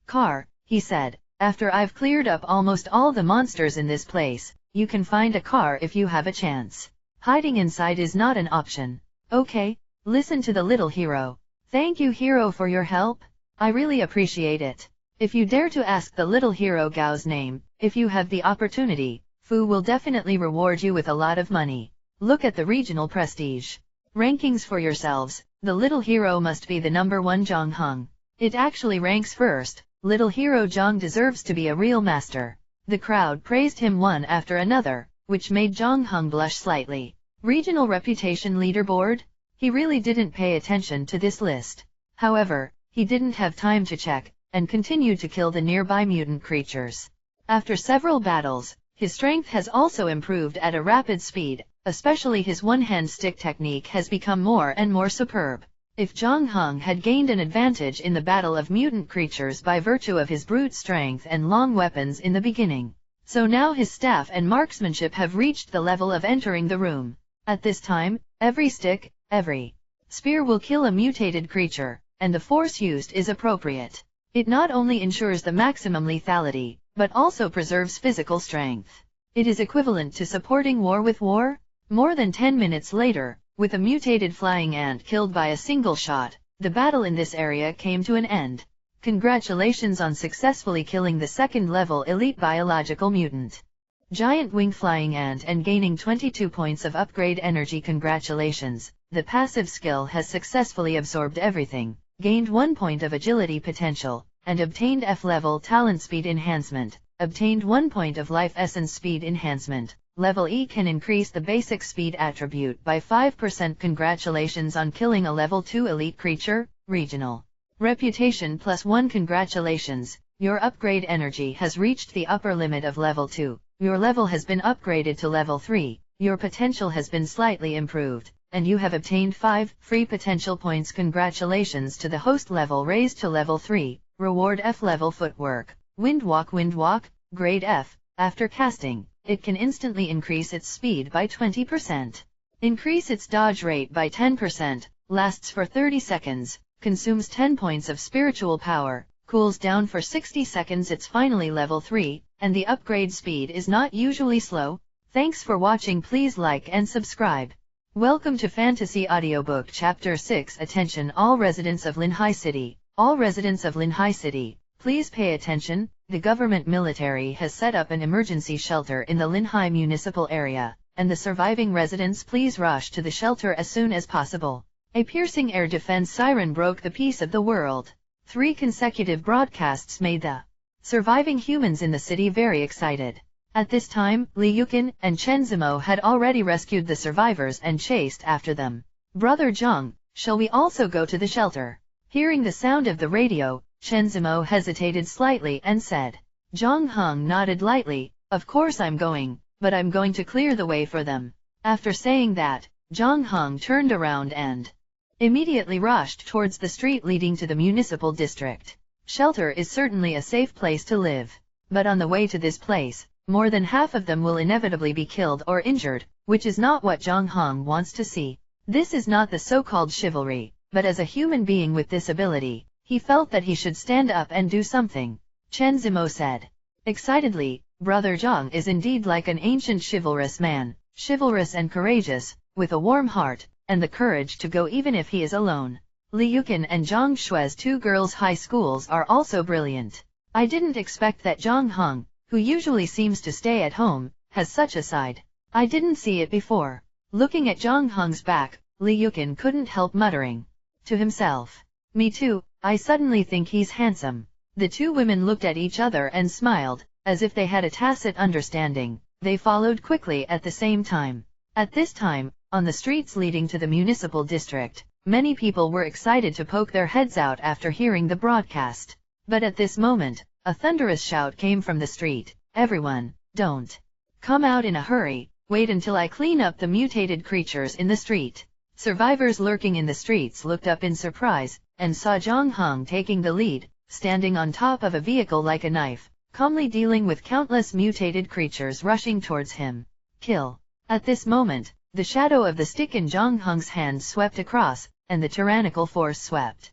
car, he said, after I've cleared up almost all the monsters in this place, you can find a car if you have a chance. Hiding inside is not an option. Okay? Listen to the little hero. Thank you, hero, for your help. I really appreciate it. If you dare to ask the little hero Gao's name, if you have the opportunity, Fu will definitely reward you with a lot of money. Look at the regional prestige rankings for yourselves. The little hero must be the #1 Zhang Heng. It actually ranks first. Little hero Zhang deserves to be a real master. The crowd praised him one after another, which made Zhang Heng blush slightly. Regional reputation leaderboard? He really didn't pay attention to this list. However, he didn't have time to check, and continued to kill the nearby mutant creatures. After several battles, his strength has also improved at a rapid speed, especially his one-hand stick technique has become more and more superb. If Zhang Heng had gained an advantage in the battle of mutant creatures by virtue of his brute strength and long weapons in the beginning, so now his staff and marksmanship have reached the level of entering the room. At this time, every stick, every spear will kill a mutated creature, and the force used is appropriate. It not only ensures the maximum lethality, but also preserves physical strength. It is equivalent to supporting war with war. More than 10 minutes later, with a mutated flying ant killed by a single shot, the battle in this area came to an end. Congratulations on successfully killing the second-level elite biological mutant giant wing flying ant and gaining 22 points of upgrade energy. Congratulations. The passive skill has successfully absorbed everything, gained 1 point of agility potential, and obtained F-level talent speed enhancement, obtained 1 point of life essence speed enhancement. Level E can increase the basic speed attribute by 5%. Congratulations on killing a level 2 elite creature. Regional reputation +1. Congratulations, your upgrade energy has reached the upper limit of level 2. Your level has been upgraded to level 3, your potential has been slightly improved, and you have obtained 5 free potential points. Congratulations to the host, level raised to level 3, reward F-level footwork, windwalk, grade F. After casting, it can instantly increase its speed by 20%. Increase its dodge rate by 10%, lasts for 30 seconds, consumes 10 points of spiritual power, cools down for 60 seconds. It's finally level 3, and the upgrade speed is not usually slow. Thanks for watching. Please like and subscribe. Welcome to Fantasy Audiobook Chapter 6. Attention all residents of Linhai City. All residents of Linhai City, please pay attention. The government military has set up an emergency shelter in the Linhai municipal area, and the surviving residents please rush to the shelter as soon as possible. A piercing air defense siren broke the peace of the world. 3 consecutive broadcasts made the surviving humans in the city very excited. At this time, Li Yukin and Chen Zimo had already rescued the survivors and chased after them. Brother Zhang, shall we also go to the shelter? Hearing the sound of the radio, Chen Zimo hesitated slightly and said. Zhang Heng nodded lightly, of course I'm going, but I'm going to clear the way for them. After saying that, Zhang Heng turned around and immediately rushed towards the street leading to the municipal district. Shelter is certainly a safe place to live. But on the way to this place, more than half of them will inevitably be killed or injured, which is not what Zhang Heng wants to see. This is not the so-called chivalry, but as a human being with this ability, he felt that he should stand up and do something. Chen Zimo said excitedly, Brother Zhang is indeed like an ancient chivalrous man, chivalrous and courageous, with a warm heart, and the courage to go even if he is alone. Li Yukin and Zhang Shui's 2 girls' high schools are also brilliant. I didn't expect that Zhang Heng, who usually seems to stay at home, has such a side. I didn't see it before. Looking at Zhang Heng's back, Li Yukin couldn't help muttering to himself. Me too, I suddenly think he's handsome. The 2 women looked at each other and smiled, as if they had a tacit understanding. They followed quickly at the same time. At this time, on the streets leading to the municipal district, many people were excited to poke their heads out after hearing the broadcast. But at this moment, a thunderous shout came from the street. Everyone, don't come out in a hurry, wait until I clean up the mutated creatures in the street. Survivors lurking in the streets looked up in surprise, and saw Zhang Heng taking the lead, standing on top of a vehicle like a knife, calmly dealing with countless mutated creatures rushing towards him. Kill. At this moment, the shadow of the stick in Zhang Heng's hand swept across, and the tyrannical force swept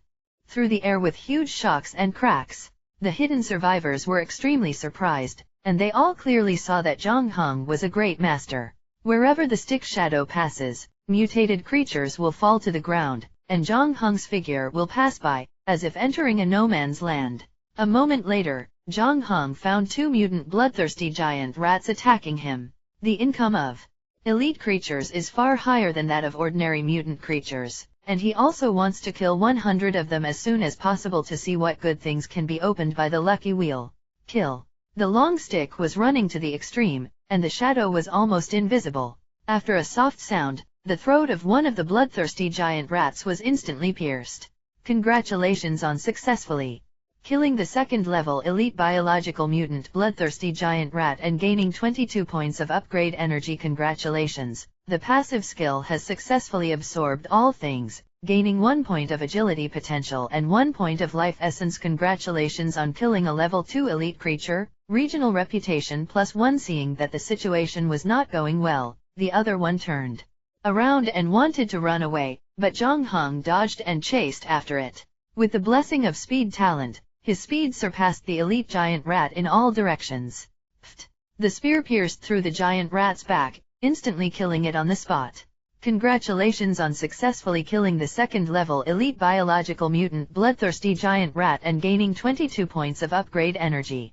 through the air with huge shocks and cracks. The hidden survivors were extremely surprised, and they all clearly saw that Zhang Heng was a great master. Wherever the stick shadow passes, mutated creatures will fall to the ground, and Zhang Heng's figure will pass by, as if entering a no-man's land. A moment later, Zhang Heng found 2 mutant bloodthirsty giant rats attacking him. The income of elite creatures is far higher than that of ordinary mutant creatures, and he also wants to kill 100 of them as soon as possible to see what good things can be opened by the lucky wheel. Kill. The long stick was running to the extreme, and the shadow was almost invisible. After a soft sound, the throat of one of the bloodthirsty giant rats was instantly pierced. Congratulations on successfully killing the 2nd level elite biological mutant bloodthirsty giant rat and gaining 22 points of upgrade energy. Congratulations, the passive skill has successfully absorbed all things, gaining 1 point of agility potential and 1 point of life essence. Congratulations on killing a level 2 elite creature, regional reputation +1. Seeing that the situation was not going well, the other one turned around and wanted to run away, but Zhang Heng dodged and chased after it. With the blessing of speed talent, his speed surpassed the elite giant rat in all directions. Pfft! The spear pierced through the giant rat's back, instantly killing it on the spot. Congratulations on successfully killing the 2nd level elite biological mutant bloodthirsty giant rat and gaining 22 points of upgrade energy.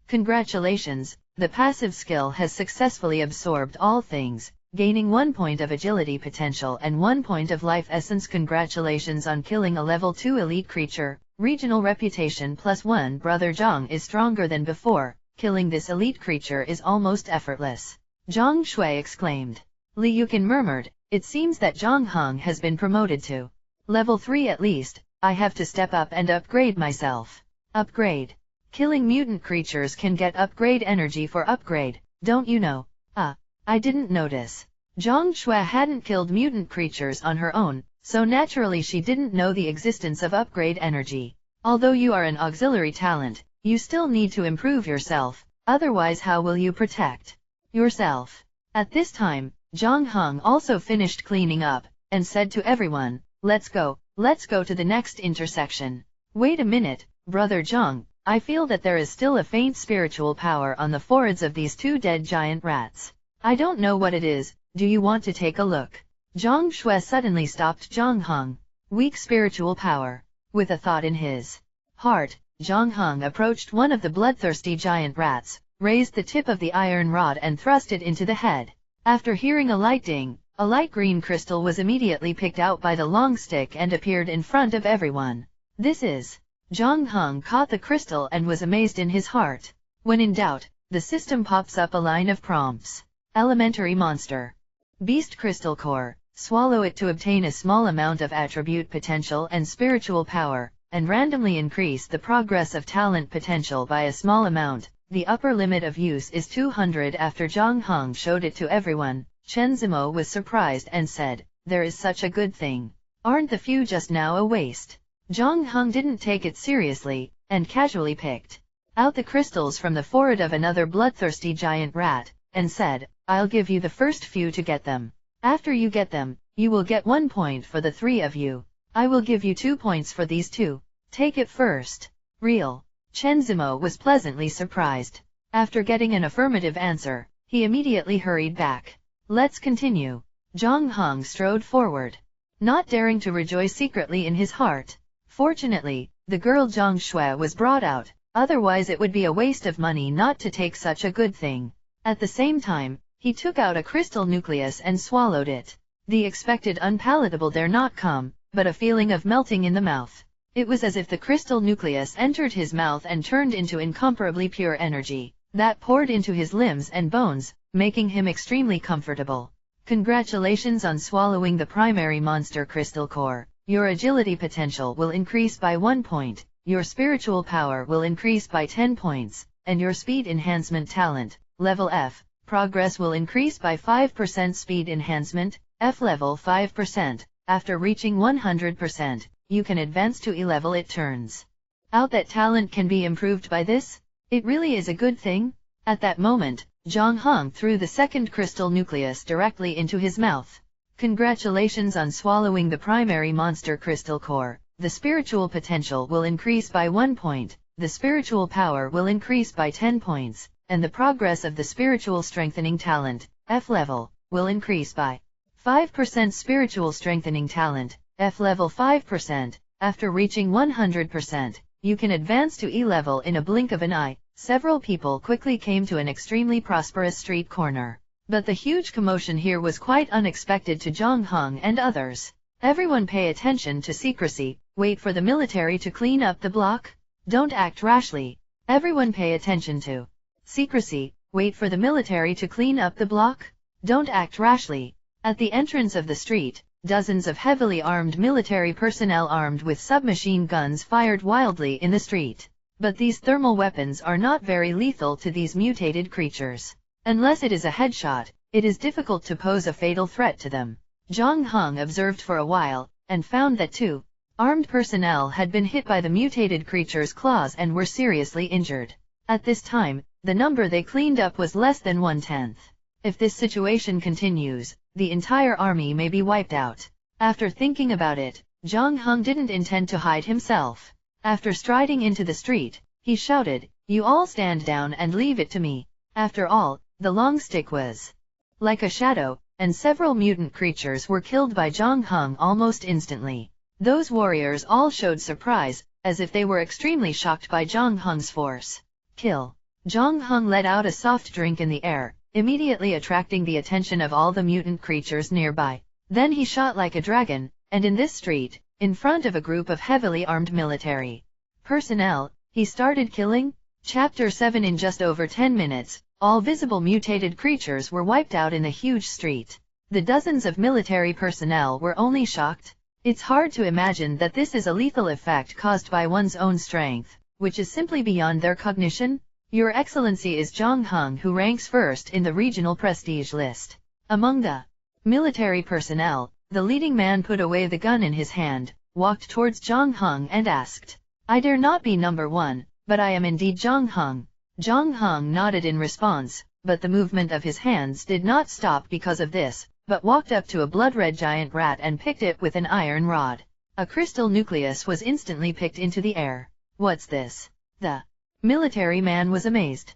Congratulations, the passive skill has successfully absorbed all things, gaining 1 point of agility potential and 1 point of life essence. Congratulations on killing a level 2 elite creature, regional reputation +1. Brother Zhang is stronger than before, killing this elite creature is almost effortless. Zhang Shui exclaimed. Li Yukin murmured, it seems that Zhang Heng has been promoted to level 3 at least. I have to step up and upgrade myself. Upgrade. Killing mutant creatures can get upgrade energy for upgrade, don't you know? I didn't notice. Zhang Shui hadn't killed mutant creatures on her own, so naturally she didn't know the existence of upgrade energy. Although you are an auxiliary talent, you still need to improve yourself, otherwise how will you protect yourself? At this time, Zhang Heng also finished cleaning up, and said to everyone, let's go to the next intersection. Wait a minute, Brother Zhang, I feel that there is still a faint spiritual power on the foreheads of these 2 dead giant rats. I don't know what it is, do you want to take a look? Zhang Shui suddenly stopped Zhang Heng. Weak spiritual power. With a thought in his heart, Zhang Heng approached one of the bloodthirsty giant rats, raised the tip of the iron rod and thrust it into the head. After hearing a light ding, a light green crystal was immediately picked out by the long stick and appeared in front of everyone. This is. Zhang Heng caught the crystal and was amazed in his heart. When in doubt, the system pops up a line of prompts. Elementary monster. Beast crystal core. Swallow it to obtain a small amount of attribute potential and spiritual power, and randomly increase the progress of talent potential by a small amount. The upper limit of use is 200. After Zhang Heng showed it to everyone, Chen Zimo was surprised and said, "There is such a good thing. Aren't the few just now a waste?" Zhang Heng didn't take it seriously, and casually picked out the crystals from the forehead of another bloodthirsty giant rat, and said, "I'll give you the first few to get them. After you get them, you will get 1 point for the 3 of you. I will give you 2 points for these 2. Take it first." Real. Chen Zimo was pleasantly surprised. After getting an affirmative answer, he immediately hurried back. Let's continue. Zhang Heng strode forward, not daring to rejoice secretly in his heart. Fortunately, the girl Zhang Shui was brought out, otherwise it would be a waste of money not to take such a good thing. At the same time, he took out a crystal nucleus and swallowed it. The expected unpalatable dare not come, but a feeling of melting in the mouth. It was as if the crystal nucleus entered his mouth and turned into incomparably pure energy, that poured into his limbs and bones, making him extremely comfortable. Congratulations on swallowing the primary monster crystal core. Your agility potential will increase by 1 point, your spiritual power will increase by 10 points, and your speed enhancement talent, level F, progress will increase by 5%. Speed enhancement, F level 5%. After reaching 100%, you can advance to E level. It turns out that talent can be improved by this. It really is a good thing. At that moment, Zhang Heng threw the second crystal nucleus directly into his mouth. Congratulations on swallowing the primary monster crystal core. The spiritual potential will increase by 1 point, the spiritual power will increase by 10 points, and the progress of the spiritual strengthening talent, F level, will increase by 5%. Spiritual strengthening talent, F level 5%. After reaching 100%, you can advance to E level in a blink of an eye. Several people quickly came to an extremely prosperous street corner. But the huge commotion here was quite unexpected to Zhang Heng and others. Everyone pay attention to secrecy. Wait for the military to clean up the block. Don't act rashly. Everyone pay attention to secrecy. Wait for the military to clean up the block. Don't act rashly. At the entrance of the street, dozens of heavily armed military personnel armed with submachine guns fired wildly in the street. But these thermal weapons are not very lethal to these mutated creatures. Unless it is a headshot, it is difficult to pose a fatal threat to them. Zhang Heng observed for a while, and found that 2 armed personnel had been hit by the mutated creature's claws and were seriously injured. At this time, the number they cleaned up was less than 1/10. If this situation continues, the entire army may be wiped out. After thinking about it, Zhang Heng didn't intend to hide himself. After striding into the street, he shouted, "You all stand down and leave it to me." After all, the long stick was like a shadow, and several mutant creatures were killed by Zhang Heng almost instantly. Those warriors all showed surprise, as if they were extremely shocked by Zhang Heng's force. Kill. Zhang Heng let out a soft drink in the air, immediately attracting the attention of all the mutant creatures nearby. Then he shot like a dragon, and in this street, in front of a group of heavily armed military personnel, he started killing. Chapter 7. In just over 10 minutes, all visible mutated creatures were wiped out in the huge street. The dozens of military personnel were only shocked. It's hard to imagine that this is a lethal effect caused by one's own strength, which is simply beyond their cognition. Your Excellency is Zhang Heng, who ranks first in the regional prestige list. Among the military personnel, the leading man put away the gun in his hand, walked towards Zhang Heng and asked, "I dare not be number 1, but I am indeed Zhang Heng." Zhang Heng nodded in response, but the movement of his hands did not stop because of this, but walked up to a blood-red giant rat and picked it with an iron rod. A crystal nucleus was instantly picked into the air. "What's this?" The military man was amazed.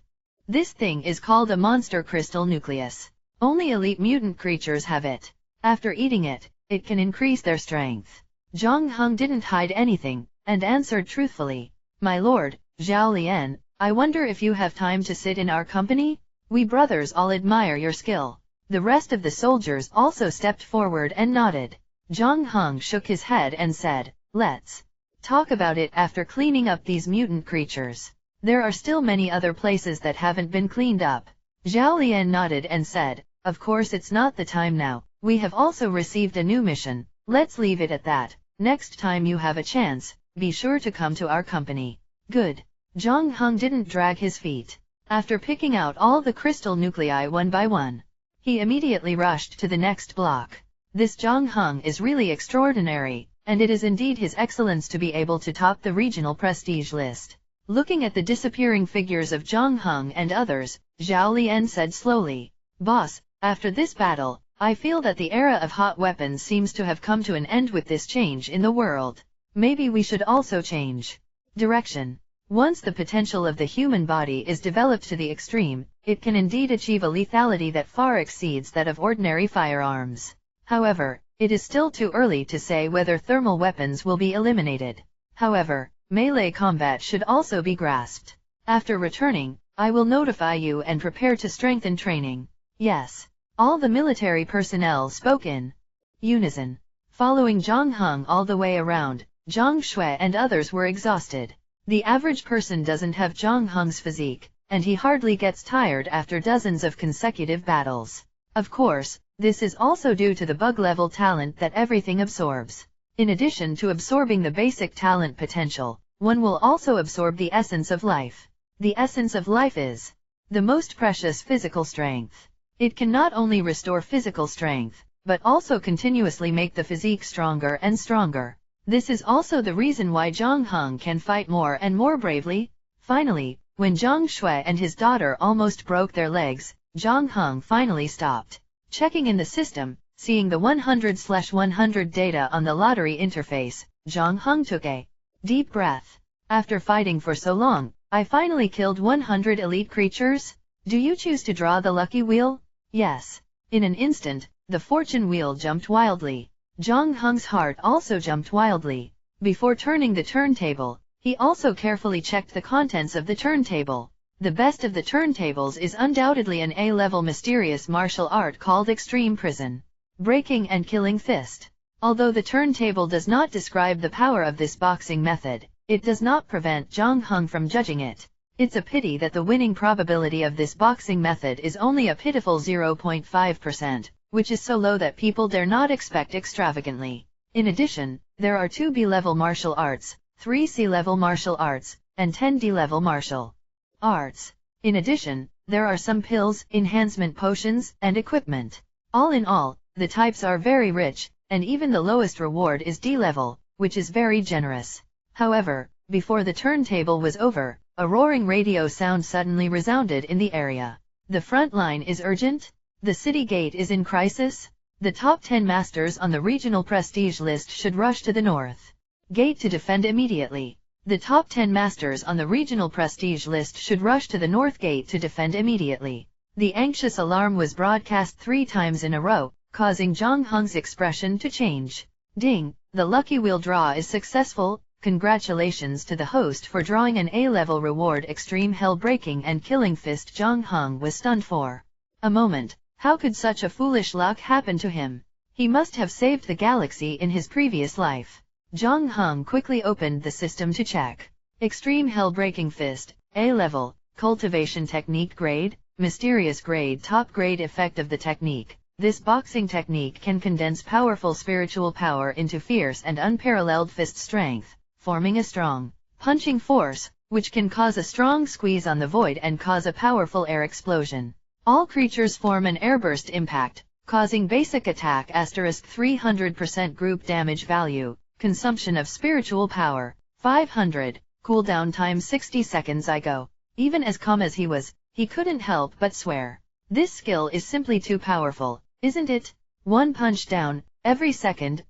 "This thing is called a monster crystal nucleus. Only elite mutant creatures have it. After eating it, it can increase their strength." Zhang Heng didn't hide anything, and answered truthfully, "My lord, Zhao Lian, I wonder if you have time to sit in our company? We brothers all admire your skill." The rest of the soldiers also stepped forward and nodded. Zhang Heng shook his head and said, "Let's talk about it after cleaning up these mutant creatures. There are still many other places that haven't been cleaned up." Zhao Lian nodded and said, "Of course it's not the time now. We have also received a new mission. Let's leave it at that. Next time you have a chance, be sure to come to our company." "Good." Zhang Heng didn't drag his feet. After picking out all the crystal nuclei one by one, he immediately rushed to the next block. This Zhang Heng is really extraordinary, and it is indeed his excellence to be able to top the regional prestige list. Looking at the disappearing figures of Zhang Heng and others, Zhao Lian said slowly, "Boss, after this battle, I feel that the era of hot weapons seems to have come to an end with this change in the world. Maybe we should also change direction. Once the potential of the human body is developed to the extreme, it can indeed achieve a lethality that far exceeds that of ordinary firearms. However, it is still too early to say whether thermal weapons will be eliminated. However, melee combat should also be grasped. After returning, I will notify you and prepare to strengthen training." "Yes." All the military personnel spoke in unison. Following Zhang Heng all the way around, Zhang Shui and others were exhausted. The average person doesn't have Zhang Heng's physique, and he hardly gets tired after dozens of consecutive battles. Of course, this is also due to the bug level talent that everything absorbs. In addition to absorbing the basic talent potential, one will also absorb the essence of life. The essence of life is the most precious physical strength. It can not only restore physical strength, but also continuously make the physique stronger and stronger. This is also the reason why Zhang Heng can fight more and more bravely. Finally, when Zhang Shui and his daughter almost broke their legs, Zhang Heng finally stopped. Checking in the system, seeing the 100/100 data on the lottery interface, Zhang Heng took a deep breath. "After fighting for so long, I finally killed 100 elite creatures? Do you choose to draw the lucky wheel?" "Yes." In an instant, the fortune wheel jumped wildly. Zhang Heng's heart also jumped wildly. Before turning the turntable, he also carefully checked the contents of the turntable. The best of the turntables is undoubtedly an A-level mysterious martial art called Extreme Prison Breaking and Killing Fist. Although the turntable does not describe the power of this boxing method, it does not prevent Zhang Heng from judging it. It's a pity that the winning probability of this boxing method is only a pitiful 0.5%. Which is so low that people dare not expect extravagantly. In addition, there are 2 B-level martial arts, 3 C-level martial arts, and 10 D-level martial arts. In addition, there are some pills, enhancement potions, and equipment. All in all, the types are very rich, and even the lowest reward is D-level, which is very generous. However, before the turntable was over, a roaring radio sound suddenly resounded in the area. "The front line is urgent. The city gate is in crisis. The top 10 masters on the regional prestige list should rush to the north gate to defend immediately. The top 10 masters on the regional prestige list should rush to the north gate to defend immediately." The anxious alarm was broadcast 3 times in a row, causing Zhang Heng's expression to change. "Ding, the lucky wheel draw is successful. Congratulations to the host for drawing an A-level reward Extreme Hell Breaking and Killing Fist." Zhang Heng was stunned for a moment. How could such a foolish luck happen to him? He must have saved the galaxy in his previous life. Zhang Heng quickly opened the system to check. Extreme Hell Breaking Fist, A-level, Cultivation Technique Grade, Mysterious Grade. Top grade effect of the technique. This boxing technique can condense powerful spiritual power into fierce and unparalleled fist strength, forming a strong punching force, which can cause a strong squeeze on the void and cause a powerful air explosion. All creatures form an airburst impact, causing basic attack *300% group damage value, consumption of spiritual power, 500, cooldown time 60 seconds. I go. Even as calm as he was, he couldn't help but swear. This skill is simply too powerful, isn't it? One punch down, every second.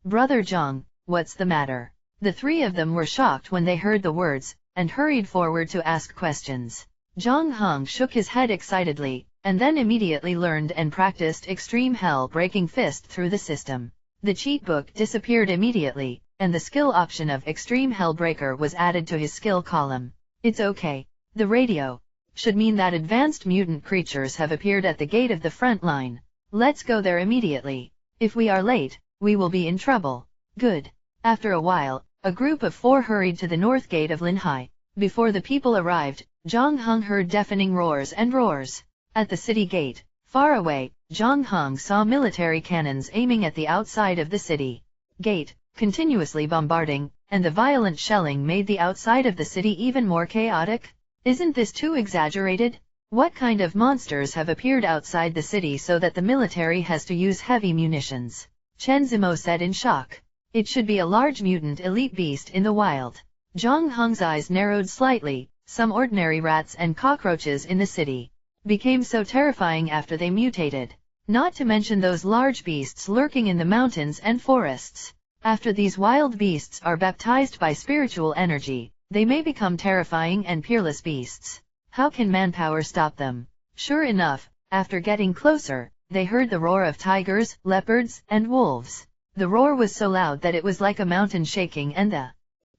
Brother Zhang, what's the matter? The 3 of them were shocked when they heard the words, and hurried forward to ask questions. Zhang Heng shook his head excitedly, and then immediately learned and practiced Extreme Hell Breaking Fist through the system. The cheat book disappeared immediately, and the skill option of Extreme Hellbreaker was added to his skill column. It's okay. The radio should mean that advanced mutant creatures have appeared at the gate of the front line. Let's go there immediately. If we are late, we will be in trouble. Good. After a while, a group of 4 hurried to the north gate of Linhai. Before the people arrived, Zhang Heng heard deafening roars and roars. At the city gate, far away, Zhang Heng saw military cannons aiming at the outside of the city gate, continuously bombarding, and the violent shelling made the outside of the city even more chaotic. Isn't this too exaggerated? What kind of monsters have appeared outside the city so that the military has to use heavy munitions? Chen Zimo said in shock. It should be a large mutant elite beast in the wild. Zhang Heng's eyes narrowed slightly. Some ordinary rats and cockroaches in the city became so terrifying after they mutated. Not to mention those large beasts lurking in the mountains and forests. After these wild beasts are baptized by spiritual energy, they may become terrifying and peerless beasts. How can manpower stop them? Sure enough, after getting closer, they heard the roar of tigers, leopards, and wolves. The roar was so loud that it was like a mountain shaking and the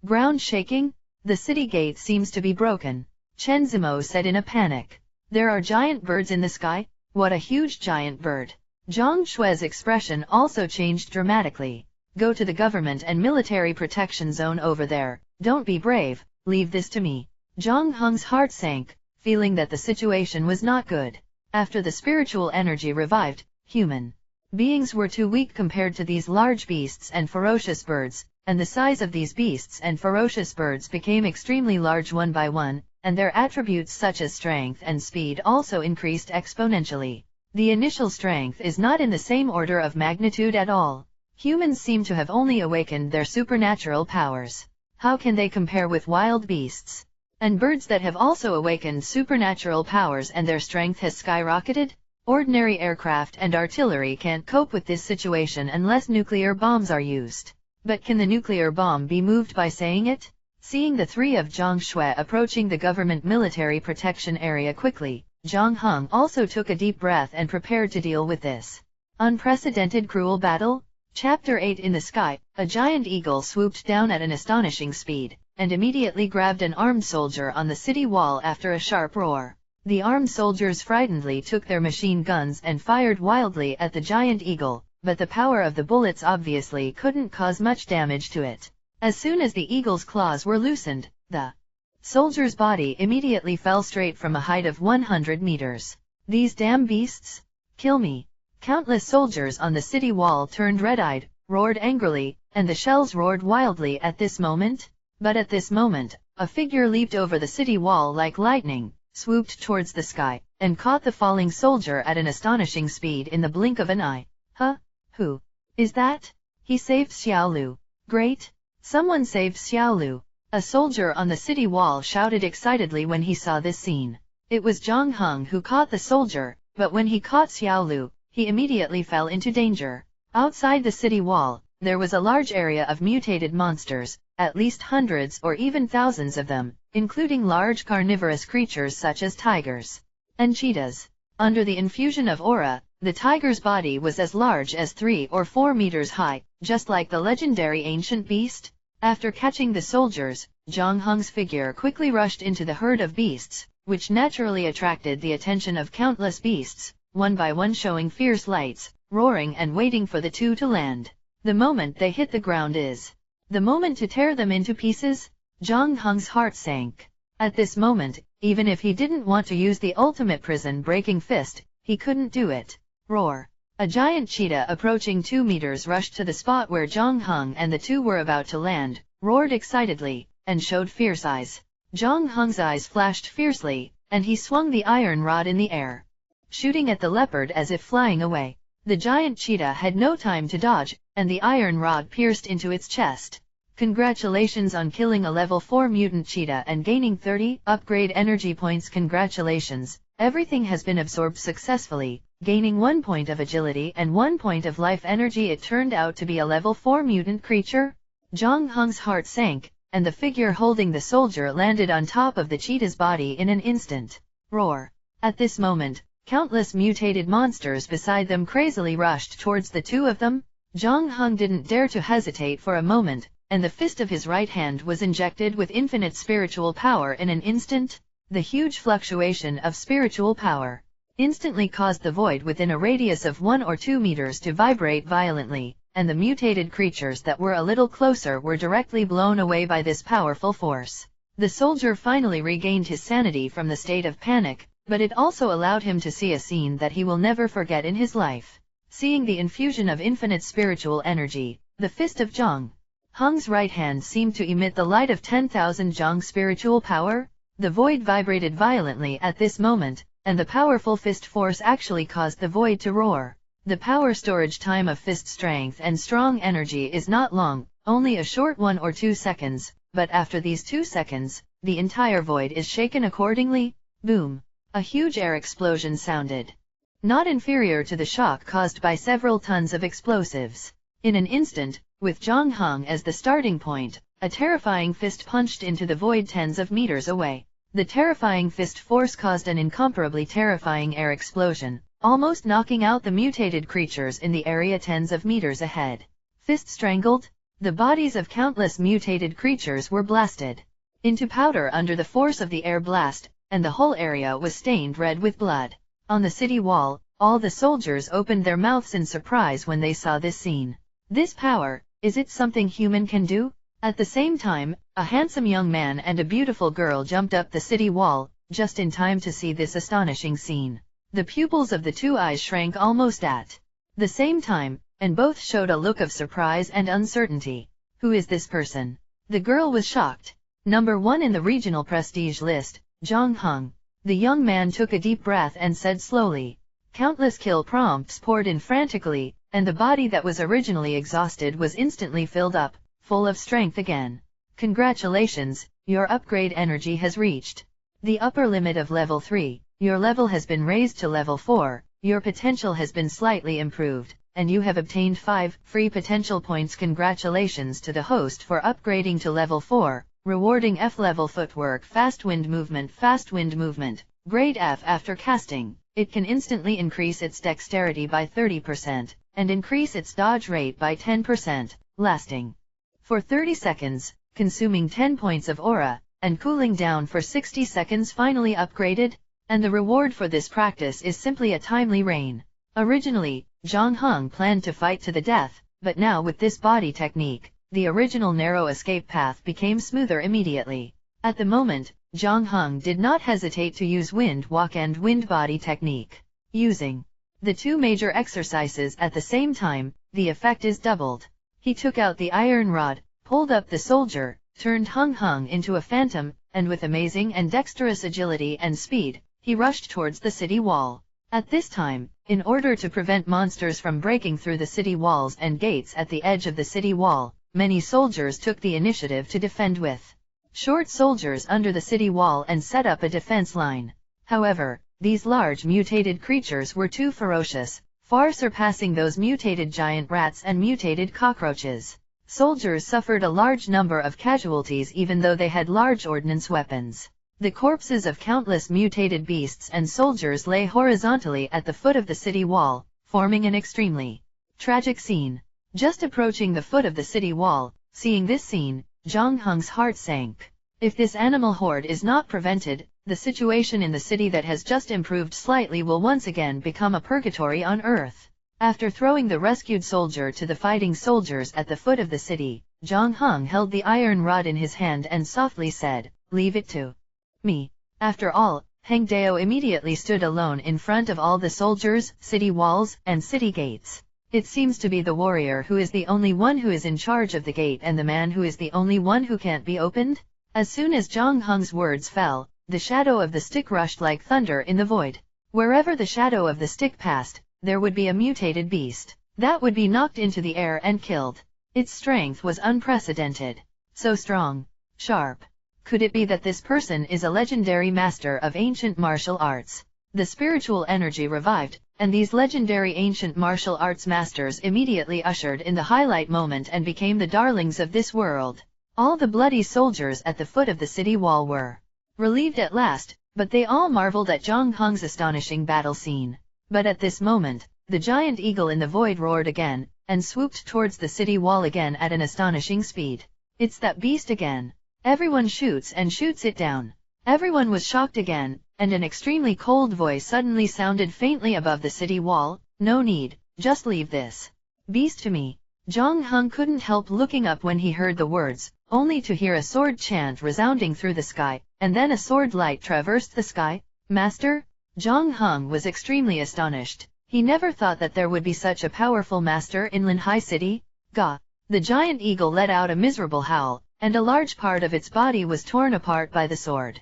ground shaking. The city gate seems to be broken, Chen Zimo said in a panic. There are giant birds in the sky? What a huge giant bird. Zhang Shui's expression also changed dramatically. Go to the government and military protection zone over there. Don't be brave, leave this to me. Zhang Heng's heart sank, feeling that the situation was not good. After the spiritual energy revived, human beings were too weak compared to these large beasts and ferocious birds, and the size of these beasts and ferocious birds became extremely large one by one, and their attributes such as strength and speed also increased exponentially. The initial strength is not in the same order of magnitude at all. Humans seem to have only awakened their supernatural powers. How can they compare with wild beasts and birds that have also awakened supernatural powers and their strength has skyrocketed? Ordinary aircraft and artillery can't cope with this situation unless nuclear bombs are used. But can the nuclear bomb be moved by saying it? Seeing the 3 of Zhang Shui approaching the government military protection area quickly, Zhang Heng also took a deep breath and prepared to deal with this unprecedented cruel battle. Chapter 8. In the sky, a giant eagle swooped down at an astonishing speed, and immediately grabbed an armed soldier on the city wall after a sharp roar. The armed soldiers frightenedly took their machine guns and fired wildly at the giant eagle, but the power of the bullets obviously couldn't cause much damage to it. As soon as the eagle's claws were loosened, the soldier's body immediately fell straight from a height of 100 meters. These damn beasts! Kill me! Countless soldiers on the city wall turned red-eyed, roared angrily, and the shells roared wildly at this moment. But at this moment, a figure leaped over the city wall like lightning, swooped towards the sky, and caught the falling soldier at an astonishing speed in the blink of an eye. Huh? Who is that? He saved Xiaolu. Great! Someone saved Xiaolu. A soldier on the city wall shouted excitedly when he saw this scene. It was Zhang Heng who caught the soldier, but when he caught Xiaolu, he immediately fell into danger. Outside the city wall, there was a large area of mutated monsters, at least hundreds or even thousands of them, including large carnivorous creatures such as tigers and cheetahs. Under the infusion of aura, the tiger's body was as large as 3 or 4 meters high, just like the legendary ancient beast. After catching the soldiers, Zhang Heng's figure quickly rushed into the herd of beasts, which naturally attracted the attention of countless beasts, one by one showing fierce lights, roaring and waiting for the 2 to land. The moment they hit the ground is the moment to tear them into pieces. Zhang Heng's heart sank. At this moment, even if he didn't want to use the ultimate prison-breaking fist, he couldn't do it. Roar! A giant cheetah approaching 2 meters rushed to the spot where Zhang Heng and the 2 were about to land, roared excitedly, and showed fierce eyes. Zhang Heng's eyes flashed fiercely, and he swung the iron rod in the air, shooting at the leopard as if flying away. The giant cheetah had no time to dodge, and the iron rod pierced into its chest. Congratulations on killing a level 4 mutant cheetah and gaining 30 upgrade energy points. Congratulations, everything has been absorbed successfully, gaining 1 point of agility and 1 point of life energy. It turned out to be a level 4 mutant creature. Zhang Heng's heart sank, and the figure holding the soldier landed on top of the cheetah's body in an instant. Roar! At this moment, countless mutated monsters beside them crazily rushed towards the 2 of them. Zhang Heng didn't dare to hesitate for a moment, and the fist of his right hand was injected with infinite spiritual power in an instant. The huge fluctuation of spiritual power instantly caused the void within a radius of 1 or 2 meters to vibrate violently, and the mutated creatures that were a little closer were directly blown away by this powerful force. The soldier finally regained his sanity from the state of panic, but it also allowed him to see a scene that he will never forget in his life. Seeing the infusion of infinite spiritual energy, the fist of Zhang Heng's right hand seemed to emit the light of 10,000 Zhang spiritual power. The void vibrated violently at this moment, and the powerful fist force actually caused the void to roar. The power storage time of fist strength and strong energy is not long, only a short 1 or 2 seconds, but after these 2 seconds, the entire void is shaken accordingly. Boom! A huge air explosion sounded, not inferior to the shock caused by several tons of explosives. In an instant, with Zhang Heng as the starting point, a terrifying fist punched into the void tens of meters away. The terrifying fist force caused an incomparably terrifying air explosion, almost knocking out the mutated creatures in the area tens of meters ahead. Fist strangled, the bodies of countless mutated creatures were blasted into powder under the force of the air blast, and the whole area was stained red with blood. On the city wall, all the soldiers opened their mouths in surprise when they saw this scene. This power, is it something human can do? At the same time, a handsome young man and a beautiful girl jumped up the city wall, just in time to see this astonishing scene. The pupils of the two eyes shrank almost at the same time, and both showed a look of surprise and uncertainty. Who is this person? The girl was shocked. Number 1 in the regional prestige list, Zhang Heng. The young man took a deep breath and said slowly. Countless kill prompts poured in frantically, and the body that was originally exhausted was instantly filled up, full of strength again. Congratulations, your upgrade energy has reached the upper limit of level 3, your level has been raised to level 4, your potential has been slightly improved, and you have obtained 5 free potential points. Congratulations to the host for upgrading to level 4, rewarding F level footwork, fast wind movement, grade F. After casting, it can instantly increase its dexterity by 30%, and increase its dodge rate by 10%, lasting for 30 seconds, consuming 10 points of aura, and cooling down for 60 seconds. Finally upgraded, and the reward for this practice is simply a timely rain. Originally, Zhang Heng planned to fight to the death, but now with this body technique, the original narrow escape path became smoother immediately. At the moment, Zhang Heng did not hesitate to use wind walk and wind body technique. Using the two major exercises at the same time, the effect is doubled. He took out the iron rod, pulled up the soldier, turned Heng into a phantom, and with amazing and dexterous agility and speed, he rushed towards the city wall. At this time, in order to prevent monsters from breaking through the city walls and gates at the edge of the city wall, many soldiers took the initiative to defend with short soldiers under the city wall and set up a defense line. However, these large mutated creatures were too ferocious, far surpassing those mutated giant rats and mutated cockroaches. Soldiers suffered a large number of casualties even though they had large ordnance weapons. The corpses of countless mutated beasts and soldiers lay horizontally at the foot of the city wall, forming an extremely tragic scene. Just approaching the foot of the city wall, seeing this scene, Zhang Heng's heart sank. If this animal horde is not prevented, the situation in the city that has just improved slightly will once again become a purgatory on earth. After throwing the rescued soldier to the fighting soldiers at the foot of the city, Zhang Heng held the iron rod in his hand and softly said, "Leave it to me." After all, Heng Dao immediately stood alone in front of all the soldiers, city walls, and city gates. It seems to be the warrior who is the only one who is in charge of the gate and the man who is the only one who can't be opened. As soon as Zhang Heng's words fell, the shadow of the stick rushed like thunder in the void. Wherever the shadow of the stick passed, there would be a mutated beast that would be knocked into the air and killed. Its strength was unprecedented. So strong, sharp. Could it be that this person is a legendary master of ancient martial arts? The spiritual energy revived, and these legendary ancient martial arts masters immediately ushered in the highlight moment and became the darlings of this world. All the bloody soldiers at the foot of the city wall were relieved at last, but they all marveled at Zhang Heng's astonishing battle scene. But at this moment, the giant eagle in the void roared again, and swooped towards the city wall again at an astonishing speed. It's that beast again. Everyone shoots and shoots it down. Everyone was shocked again, and an extremely cold voice suddenly sounded faintly above the city wall. No need, just leave this beast to me. Zhang Heng couldn't help looking up when he heard the words, only to hear a sword chant resounding through the sky, and then a sword light traversed the sky. Master? Zhang Heng was extremely astonished. He never thought that there would be such a powerful master in Linhai City. Gah! The giant eagle let out a miserable howl, and a large part of its body was torn apart by the sword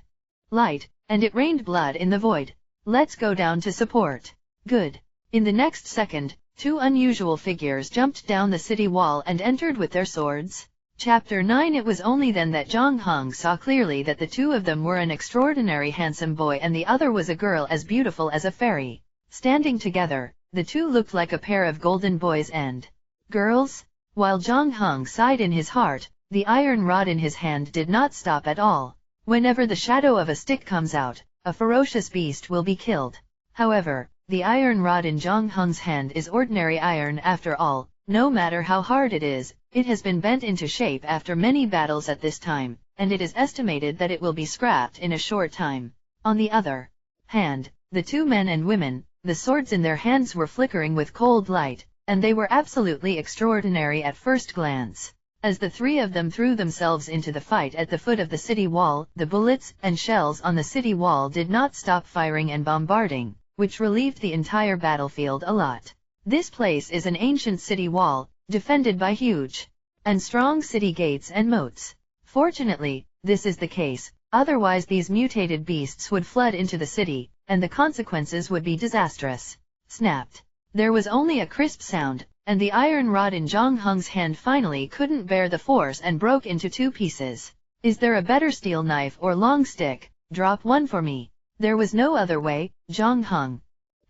light, and it rained blood in the void. Let's go down to support. Good. In the next second, two unusual figures jumped down the city wall and entered with their swords. Chapter 9. It was only then that Zhang Heng saw clearly that the two of them were an extraordinary handsome boy and the other was a girl as beautiful as a fairy. Standing together, the two looked like a pair of golden boys and girls. While Zhang Heng sighed in his heart, the iron rod in his hand did not stop at all. Whenever the shadow of a stick comes out, a ferocious beast will be killed. However, the iron rod in Zhang Heng's hand is ordinary iron after all. No matter how hard it is, it has been bent into shape after many battles at this time, and it is estimated that it will be scrapped in a short time. On the other hand, the two men and women, the swords in their hands were flickering with cold light, and they were absolutely extraordinary at first glance. As the three of them threw themselves into the fight at the foot of the city wall, the bullets and shells on the city wall did not stop firing and bombarding, which relieved the entire battlefield a lot. This place is an ancient city wall, defended by huge and strong city gates and moats. Fortunately, this is the case, otherwise these mutated beasts would flood into the city, and the consequences would be disastrous. Snapped. There was only a crisp sound, and the iron rod in Zhang Heng's hand finally couldn't bear the force and broke into two pieces. Is there a better steel knife or long stick? Drop one for me. There was no other way. Zhang Heng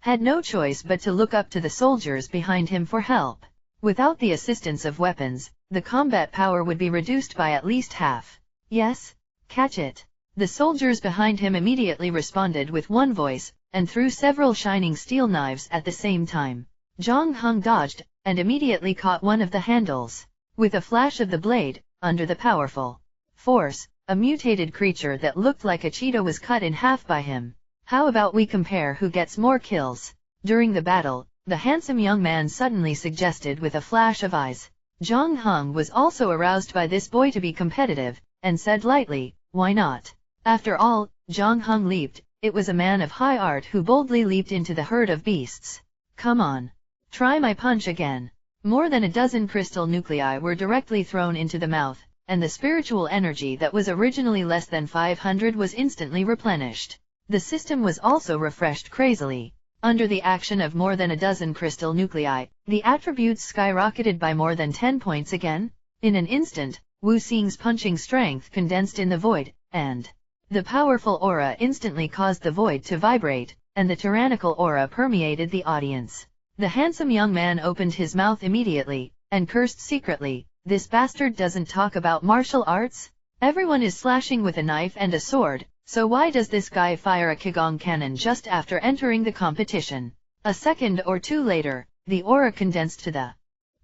had no choice but to look up to the soldiers behind him for help. Without the assistance of weapons, the combat power would be reduced by at least half. Yes? Catch it. The soldiers behind him immediately responded with one voice, and threw several shining steel knives at the same time. Zhang Heng dodged, and immediately caught one of the handles. With a flash of the blade, under the powerful force, a mutated creature that looked like a cheetah was cut in half by him. How about we compare who gets more kills? During the battle, the handsome young man suddenly suggested with a flash of eyes. Zhang Heng was also aroused by this boy to be competitive, and said lightly, why not? After all, Zhang Heng leaped. It was a man of high art who boldly leaped into the herd of beasts. Come on. Try my punch again. More than a dozen crystal nuclei were directly thrown into the mouth, and the spiritual energy that was originally less than 500 was instantly replenished. The system was also refreshed crazily. Under the action of more than a dozen crystal nuclei, the attributes skyrocketed by more than 10 points again. In an instant, Wu Xing's punching strength condensed in the void, and the powerful aura instantly caused the void to vibrate, and the tyrannical aura permeated the audience. The handsome young man opened his mouth immediately, and cursed secretly, this bastard doesn't talk about martial arts? Everyone is slashing with a knife and a sword, so why does this guy fire a Qigong cannon just after entering the competition? A second or two later, the aura condensed to the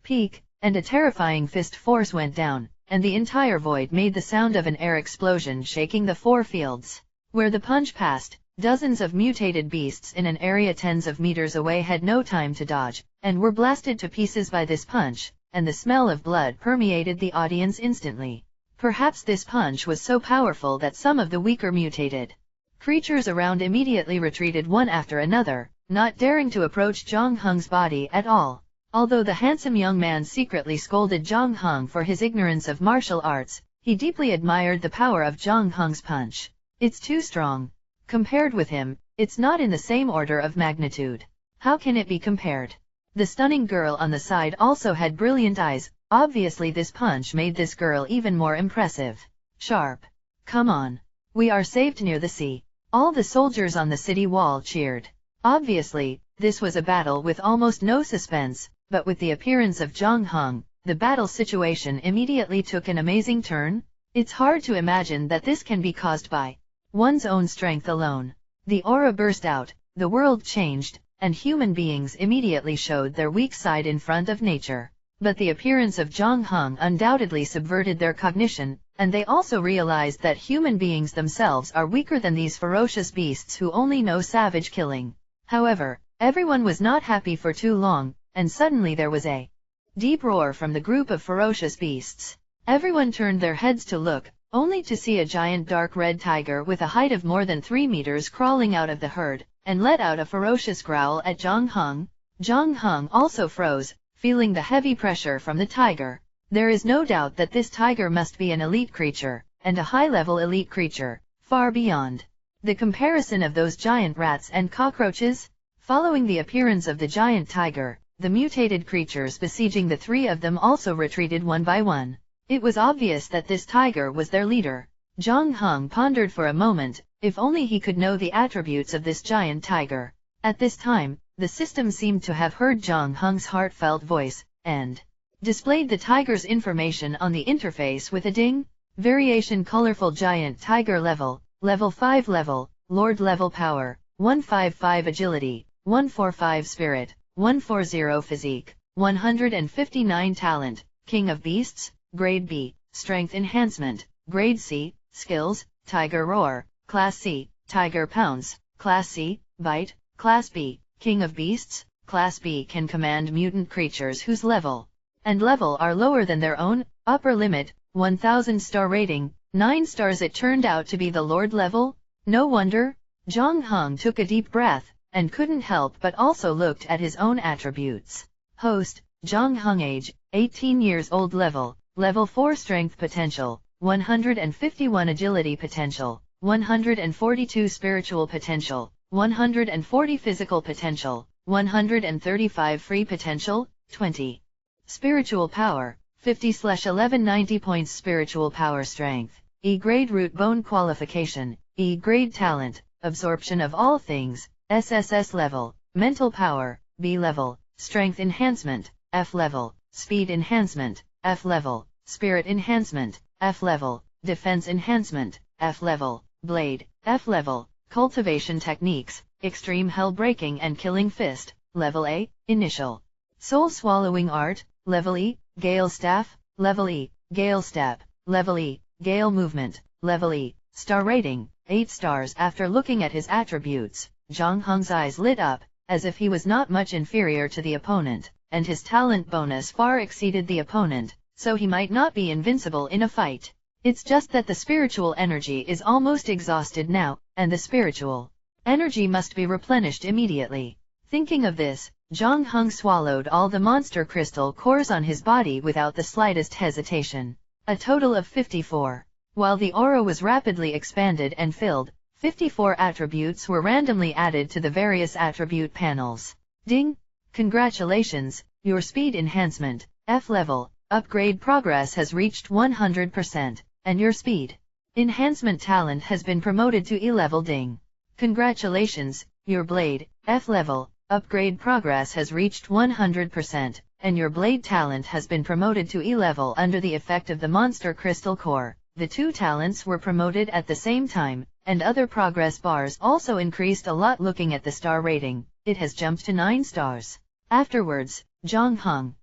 peak, and a terrifying fist force went down, and the entire void made the sound of an air explosion shaking the four fields. Where the punch passed, dozens of mutated beasts in an area tens of meters away had no time to dodge, and were blasted to pieces by this punch, and the smell of blood permeated the audience instantly. Perhaps this punch was so powerful that some of the weaker mutated creatures around immediately retreated one after another, not daring to approach Zhang Heng's body at all. Although the handsome young man secretly scolded Zhang Heng for his ignorance of martial arts, he deeply admired the power of Zhang Heng's punch. It's too strong. Compared with him, it's not in the same order of magnitude. How can it be compared? The stunning girl on the side also had brilliant eyes. Obviously this punch made this girl even more impressive. Sharp. Come on. We are saved near the sea. All the soldiers on the city wall cheered. Obviously, this was a battle with almost no suspense, but with the appearance of Zhang Heng, the battle situation immediately took an amazing turn. It's hard to imagine that this can be caused by one's own strength alone. The aura burst out, the world changed, and human beings immediately showed their weak side in front of nature. But the appearance of Zhang Heng undoubtedly subverted their cognition, and they also realized that human beings themselves are weaker than these ferocious beasts who only know savage killing. However, everyone was not happy for too long, and suddenly there was a deep roar from the group of ferocious beasts. Everyone turned their heads to look, only to see a giant dark red tiger with a height of more than 3 meters crawling out of the herd, and let out a ferocious growl at Zhang Heng. Zhang Heng also froze, feeling the heavy pressure from the tiger. There is no doubt that this tiger must be an elite creature, and a high-level elite creature, far beyond the comparison of those giant rats and cockroaches. Following the appearance of the giant tiger, the mutated creatures besieging the three of them also retreated one by one. It was obvious that this tiger was their leader. Zhang Heng pondered for a moment, if only he could know the attributes of this giant tiger. At this time, the system seemed to have heard Zhang Heng's heartfelt voice, and displayed the tiger's information on the interface with a ding. Variation colorful giant tiger level, level 5 level, lord level power, 155 agility, 145 spirit, 140 physique, 159 talent, king of beasts, grade B, strength enhancement, grade C, skills, tiger roar, class C, tiger pounce, class C, bite, class B, king of beasts, class B can command mutant creatures whose level are lower than their own, upper limit, 1000 star rating, 9 stars. It turned out to be the lord level. No wonder. Zhang Heng took a deep breath, and couldn't help but also looked at his own attributes. Host, Zhang Heng age, 18 years old level 4 strength potential, 151 agility potential, 142 spiritual potential, 140 physical potential, 135 free potential, 20. Spiritual power, 50/1190 points. Spiritual power strength, E grade root bone qualification, E grade talent, absorption of all things, SSS level, mental power, B level, strength enhancement, F level, speed enhancement, F level, spirit enhancement, F level, defense enhancement, F level, blade, F level, cultivation techniques, extreme hell breaking and killing fist, level A, initial, soul swallowing art, level E, gale staff, level E, gale step, level E, gale movement, level E, star rating, 8 stars. After looking at his attributes, Zhang Heng's eyes lit up, as if he was not much inferior to the opponent, and his talent bonus far exceeded the opponent, so he might not be invincible in a fight. It's just that the spiritual energy is almost exhausted now, and the spiritual energy must be replenished immediately. Thinking of this, Zhang Heng swallowed all the monster crystal cores on his body without the slightest hesitation. A total of 54. While the aura was rapidly expanded and filled, 54 attributes were randomly added to the various attribute panels. Ding! Congratulations, your speed enhancement, F level, upgrade progress has reached 100%, and your speed enhancement talent has been promoted to E level. Ding! Congratulations, your blade, F level, upgrade progress has reached 100%, and your blade talent has been promoted to E level. Under the effect of the monster crystal core, the two talents were promoted at the same time, and other progress bars also increased a lot. Looking at the star rating, it has jumped to 9 stars. Afterwards, Zhang Heng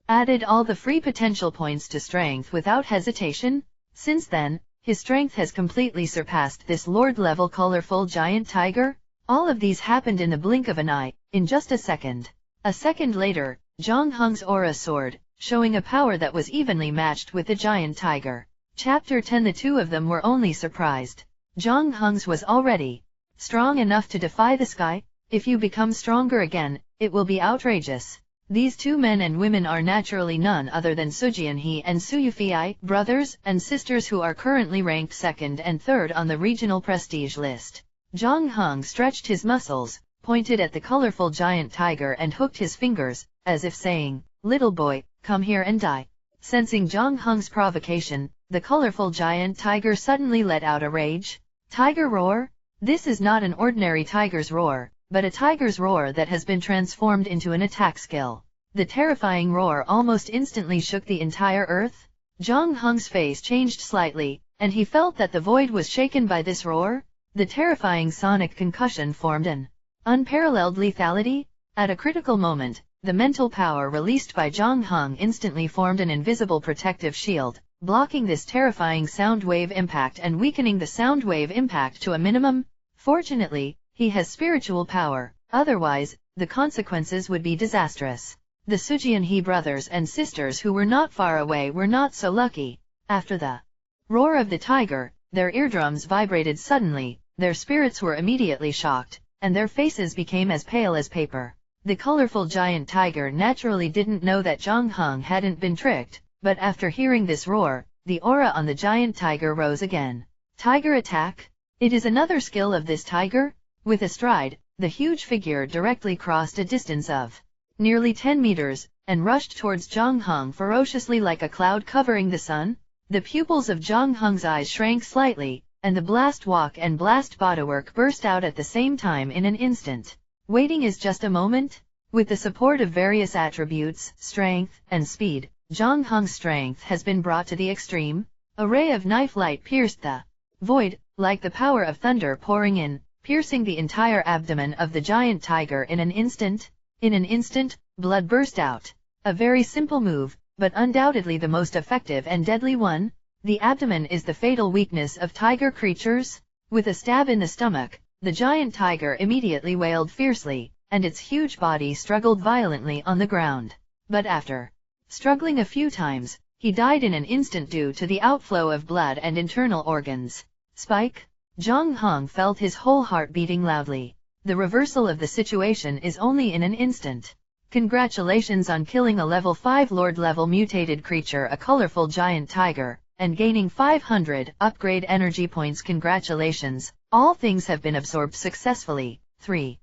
added all the free potential points to strength without hesitation. Since then, his strength has completely surpassed this lord-level colorful giant tiger. All of these happened in the blink of an eye, in just a second. A second later, Zhang Heng's aura soared, showing a power that was evenly matched with the giant tiger. Chapter 10. The two of them were only surprised. Zhang Heng's was already strong enough to defy the sky. If you become stronger again, it will be outrageous. These two men and women are naturally none other than Sujianhe and Suyufei, brothers and sisters who are currently ranked 2nd and 3rd on the regional prestige list. Zhang Heng stretched his muscles, pointed at the colorful giant tiger and hooked his fingers, as if saying, "Little boy, come here and die." Sensing Zhang Heng's provocation, the colorful giant tiger suddenly let out a rage. Tiger roar? This is not an ordinary tiger's roar, but a tiger's roar that has been transformed into an attack skill. The terrifying roar almost instantly shook the entire earth. Zhang Heng's face changed slightly, and he felt that the void was shaken by this roar. The terrifying sonic concussion formed an unparalleled lethality. At a critical moment, The mental power released by Zhang Heng instantly formed an invisible protective shield, blocking this terrifying sound wave impact and weakening the sound wave impact to a minimum. Fortunately, he has spiritual power, otherwise, the consequences would be disastrous. The Sujianhe brothers and sisters who were not far away were not so lucky. After the roar of the tiger, their eardrums vibrated suddenly, their spirits were immediately shocked, and their faces became as pale as paper. The colorful giant tiger naturally didn't know that Zhang Heng hadn't been tricked, but after hearing this roar, the aura on the giant tiger rose again. Tiger attack? It is another skill of this tiger? With a stride, the huge figure directly crossed a distance of nearly 10 meters, and rushed towards Zhang Heng ferociously like a cloud covering the sun. The pupils of Zhang Heng's eyes shrank slightly, and the blast walk and blast bodywork burst out at the same time in an instant. Waiting is just a moment? With the support of various attributes, strength, and speed, Zhang Heng's strength has been brought to the extreme. A ray of knife light pierced the void, like the power of thunder pouring in, piercing the entire abdomen of the giant tiger in an instant. In an instant, blood burst out. A very simple move, but undoubtedly the most effective and deadly one. The abdomen is the fatal weakness of tiger creatures. With a stab in the stomach, the giant tiger immediately wailed fiercely, and its huge body struggled violently on the ground. But after struggling a few times, he died in an instant due to the outflow of blood and internal organs. Spike? Zhang Heng felt his whole heart beating loudly. The reversal of the situation is only in an instant. Congratulations on killing a level 5 Lord level mutated creature, a colorful giant tiger, and gaining 500 upgrade energy points. Congratulations, all things have been absorbed successfully. 3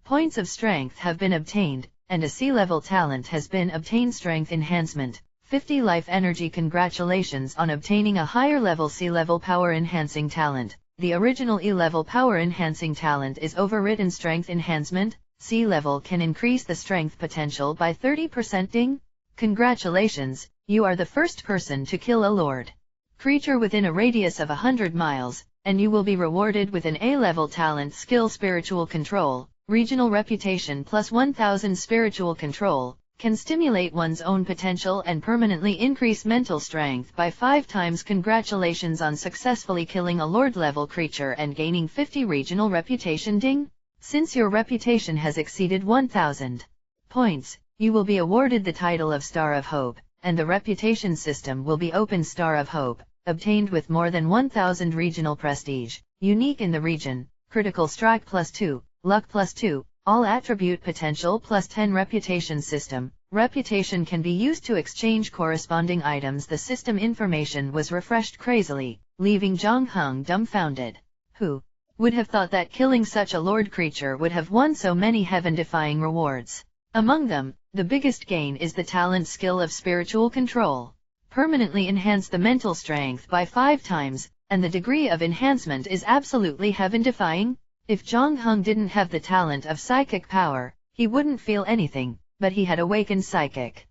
points of strength have been obtained, and a C-level talent has been obtained. Strength enhancement, 50 life energy. Congratulations on obtaining a higher level C-level power enhancing talent. The original E-level power enhancing talent is overwritten. Strength enhancement, C-level can increase the strength potential by 30%. Ding! Congratulations, you are the first person to kill a Lord creature within a radius of 100 miles, and you will be rewarded with an A-level talent skill. Spiritual control, regional reputation plus 1000. Spiritual control can stimulate one's own potential and permanently increase mental strength by 5 times. Congratulations on successfully killing a Lord-level creature and gaining 50 regional reputation. Ding! Since your reputation has exceeded 1000 points, you will be awarded the title of Star of Hope, and the reputation system will be Open Star of Hope, obtained with more than 1000 regional prestige, unique in the region, critical strike plus 2, luck plus 2, all attribute potential plus 10. Reputation system. Reputation can be used to exchange corresponding items. The system information was refreshed crazily, leaving Zhang Heng dumbfounded. Who would have thought that killing such a Lord creature would have won so many heaven-defying rewards? Among them, the biggest gain is the talent skill of spiritual control. Permanently enhance the mental strength by 5 times, and the degree of enhancement is absolutely heaven-defying. If Zhang Heng didn't have the talent of psychic power, he wouldn't feel anything, but he had awakened psychic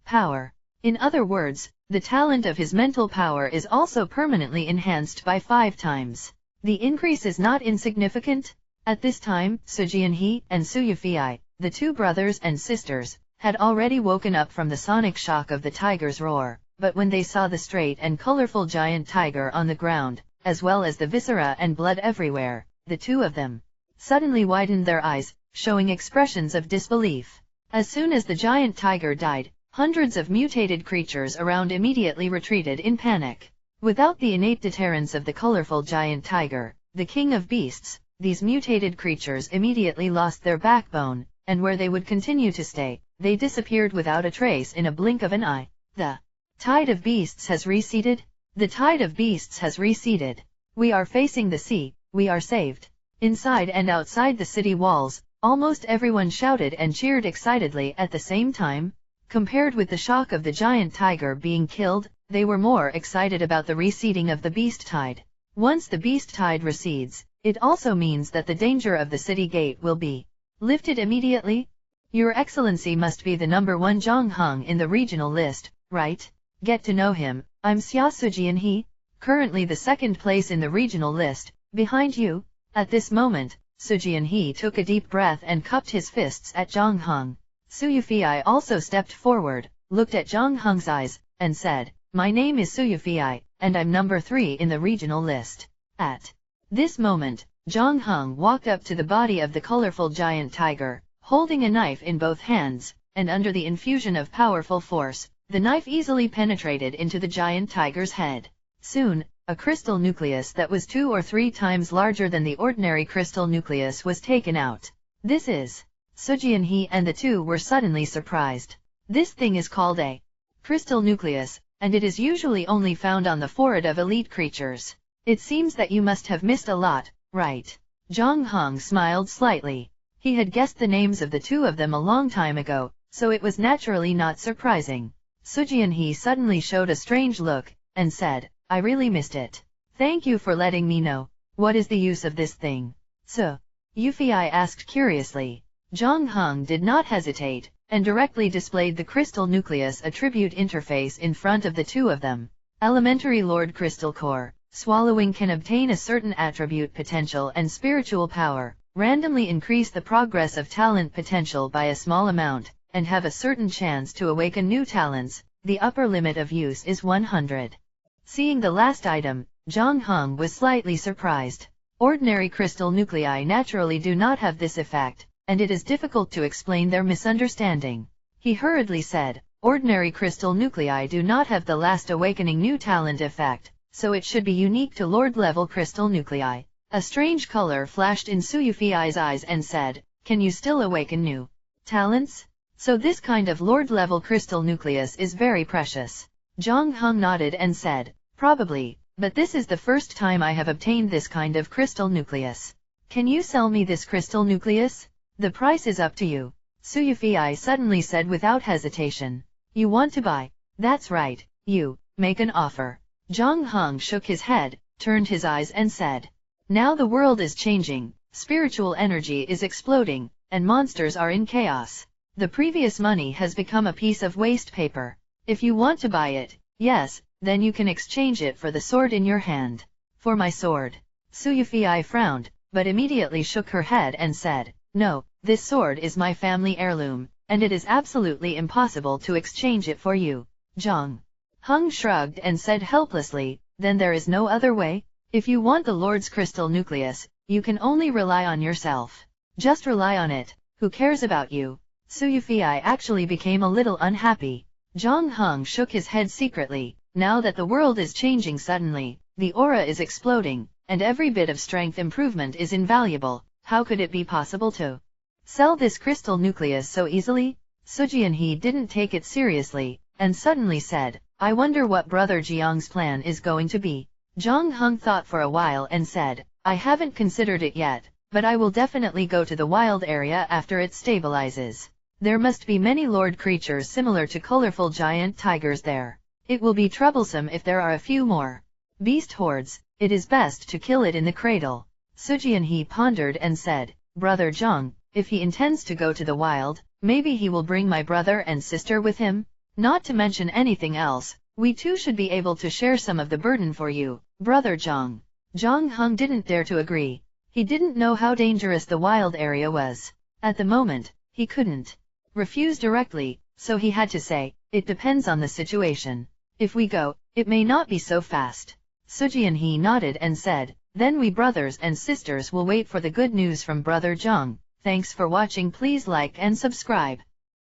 power. In other words, the talent of his mental power is also permanently enhanced by 5 times. The increase is not insignificant. At this time, Sujianhe and Suyufei, the 2 brothers and sisters, had already woken up from the sonic shock of the tiger's roar, but when they saw the straight and colorful giant tiger on the ground, as well as the viscera and blood everywhere, the 2 of them suddenly widened their eyes, showing expressions of disbelief. As soon as the giant tiger died, hundreds of mutated creatures around immediately retreated in panic. Without the innate deterrence of the colorful giant tiger, the king of beasts, these mutated creatures immediately lost their backbone, and where they would continue to stay, they disappeared without a trace in a blink of an eye. The tide of beasts has receded. The tide of beasts has receded. We are facing the sea. We are saved. Inside and outside the city walls, almost everyone shouted and cheered excitedly at the same time. Compared with the shock of the giant tiger being killed, they were more excited about the receding of the beast tide. Once the beast tide recedes, it also means that the danger of the city gate will be lifted immediately. Your Excellency must be the #1 Zhang Heng in the regional list, right? Get to know him. I'm Xia Sujianhe, currently the 2nd place in the regional list, behind you. At this moment, Sujianhe took a deep breath and cupped his fists at Zhang Heng. Suyufei also stepped forward, looked at Zhang Heng's eyes, and said, "My name is Suyufei, and I'm number 3 in the regional list." At this moment, Zhang Heng walked up to the body of the colorful giant tiger, holding a knife in both hands, and under the infusion of powerful force, the knife easily penetrated into the giant tiger's head. Soon, a crystal nucleus that was 2 or 3 times larger than the ordinary crystal nucleus was taken out. This is. Sujianhe and the two were suddenly surprised. This thing is called a crystal nucleus, and it is usually only found on the forehead of elite creatures. It seems that you must have missed a lot, right? Zhang Heng smiled slightly. He had guessed the names of the two of them a long time ago, so it was naturally not surprising. Sujianhe suddenly showed a strange look, and said, "I really missed it. Thank you for letting me know. What is the use of this thing?" So, Yufei asked curiously. Zhang Heng did not hesitate, and directly displayed the crystal nucleus attribute interface in front of the two of them. Elementary Lord Crystal Core. Swallowing can obtain a certain attribute potential and spiritual power, randomly increase the progress of talent potential by a small amount, and have a certain chance to awaken new talents. The upper limit of use is 100. Seeing the last item, Zhang Heng was slightly surprised. Ordinary crystal nuclei naturally do not have this effect, and it is difficult to explain their misunderstanding. He hurriedly said, "Ordinary crystal nuclei do not have the last awakening new talent effect, so it should be unique to Lord-level crystal nuclei." A strange color flashed in Suyufei's eyes and said, "Can you still awaken new talents? So this kind of Lord-level crystal nucleus is very precious." Zhang Heng nodded and said, "Probably, but this is the first time I have obtained this kind of crystal nucleus. Can you sell me this crystal nucleus? The price is up to you." Suyufei suddenly said without hesitation. "You want to buy? That's right, you, make an offer." Zhang Heng shook his head, turned his eyes and said, "Now the world is changing, spiritual energy is exploding, and monsters are in chaos. The previous money has become a piece of waste paper. If you want to buy it, yes, then you can exchange it for the sword in your hand." "For my sword?" Suyufei frowned, but immediately shook her head and said, "No, this sword is my family heirloom, and it is absolutely impossible to exchange it for you." Zhang Heng shrugged and said helplessly, "Then there is no other way? If you want the Lord's crystal nucleus, you can only rely on yourself. Just rely on it, who cares about you?" Suyufei actually became a little unhappy. Zhang Heng shook his head secretly. Now that the world is changing suddenly, the aura is exploding, and every bit of strength improvement is invaluable, how could it be possible to sell this crystal nucleus so easily? Sujianhe didn't take it seriously, and suddenly said, "I wonder what Brother Jiang's plan is going to be." Zhang Heng thought for a while and said, "I haven't considered it yet, but I will definitely go to the wild area after it stabilizes. There must be many lord creatures similar to colorful giant tigers there. It will be troublesome if there are a few more beast hordes. It is best to kill it in the cradle." Sujianhe pondered and said, "Brother Zhang, if he intends to go to the wild, maybe he will bring my brother and sister with him? Not to mention anything else, we too should be able to share some of the burden for you, Brother Zhang." Zhang Heng didn't dare to agree. He didn't know how dangerous the wild area was. At the moment, he couldn't refuse directly, so he had to say, "It depends on the situation. If we go, it may not be so fast." Sujianhe nodded and said, "Then we brothers and sisters will wait for the good news from Brother Zhang." Thanks for watching. Please like and subscribe.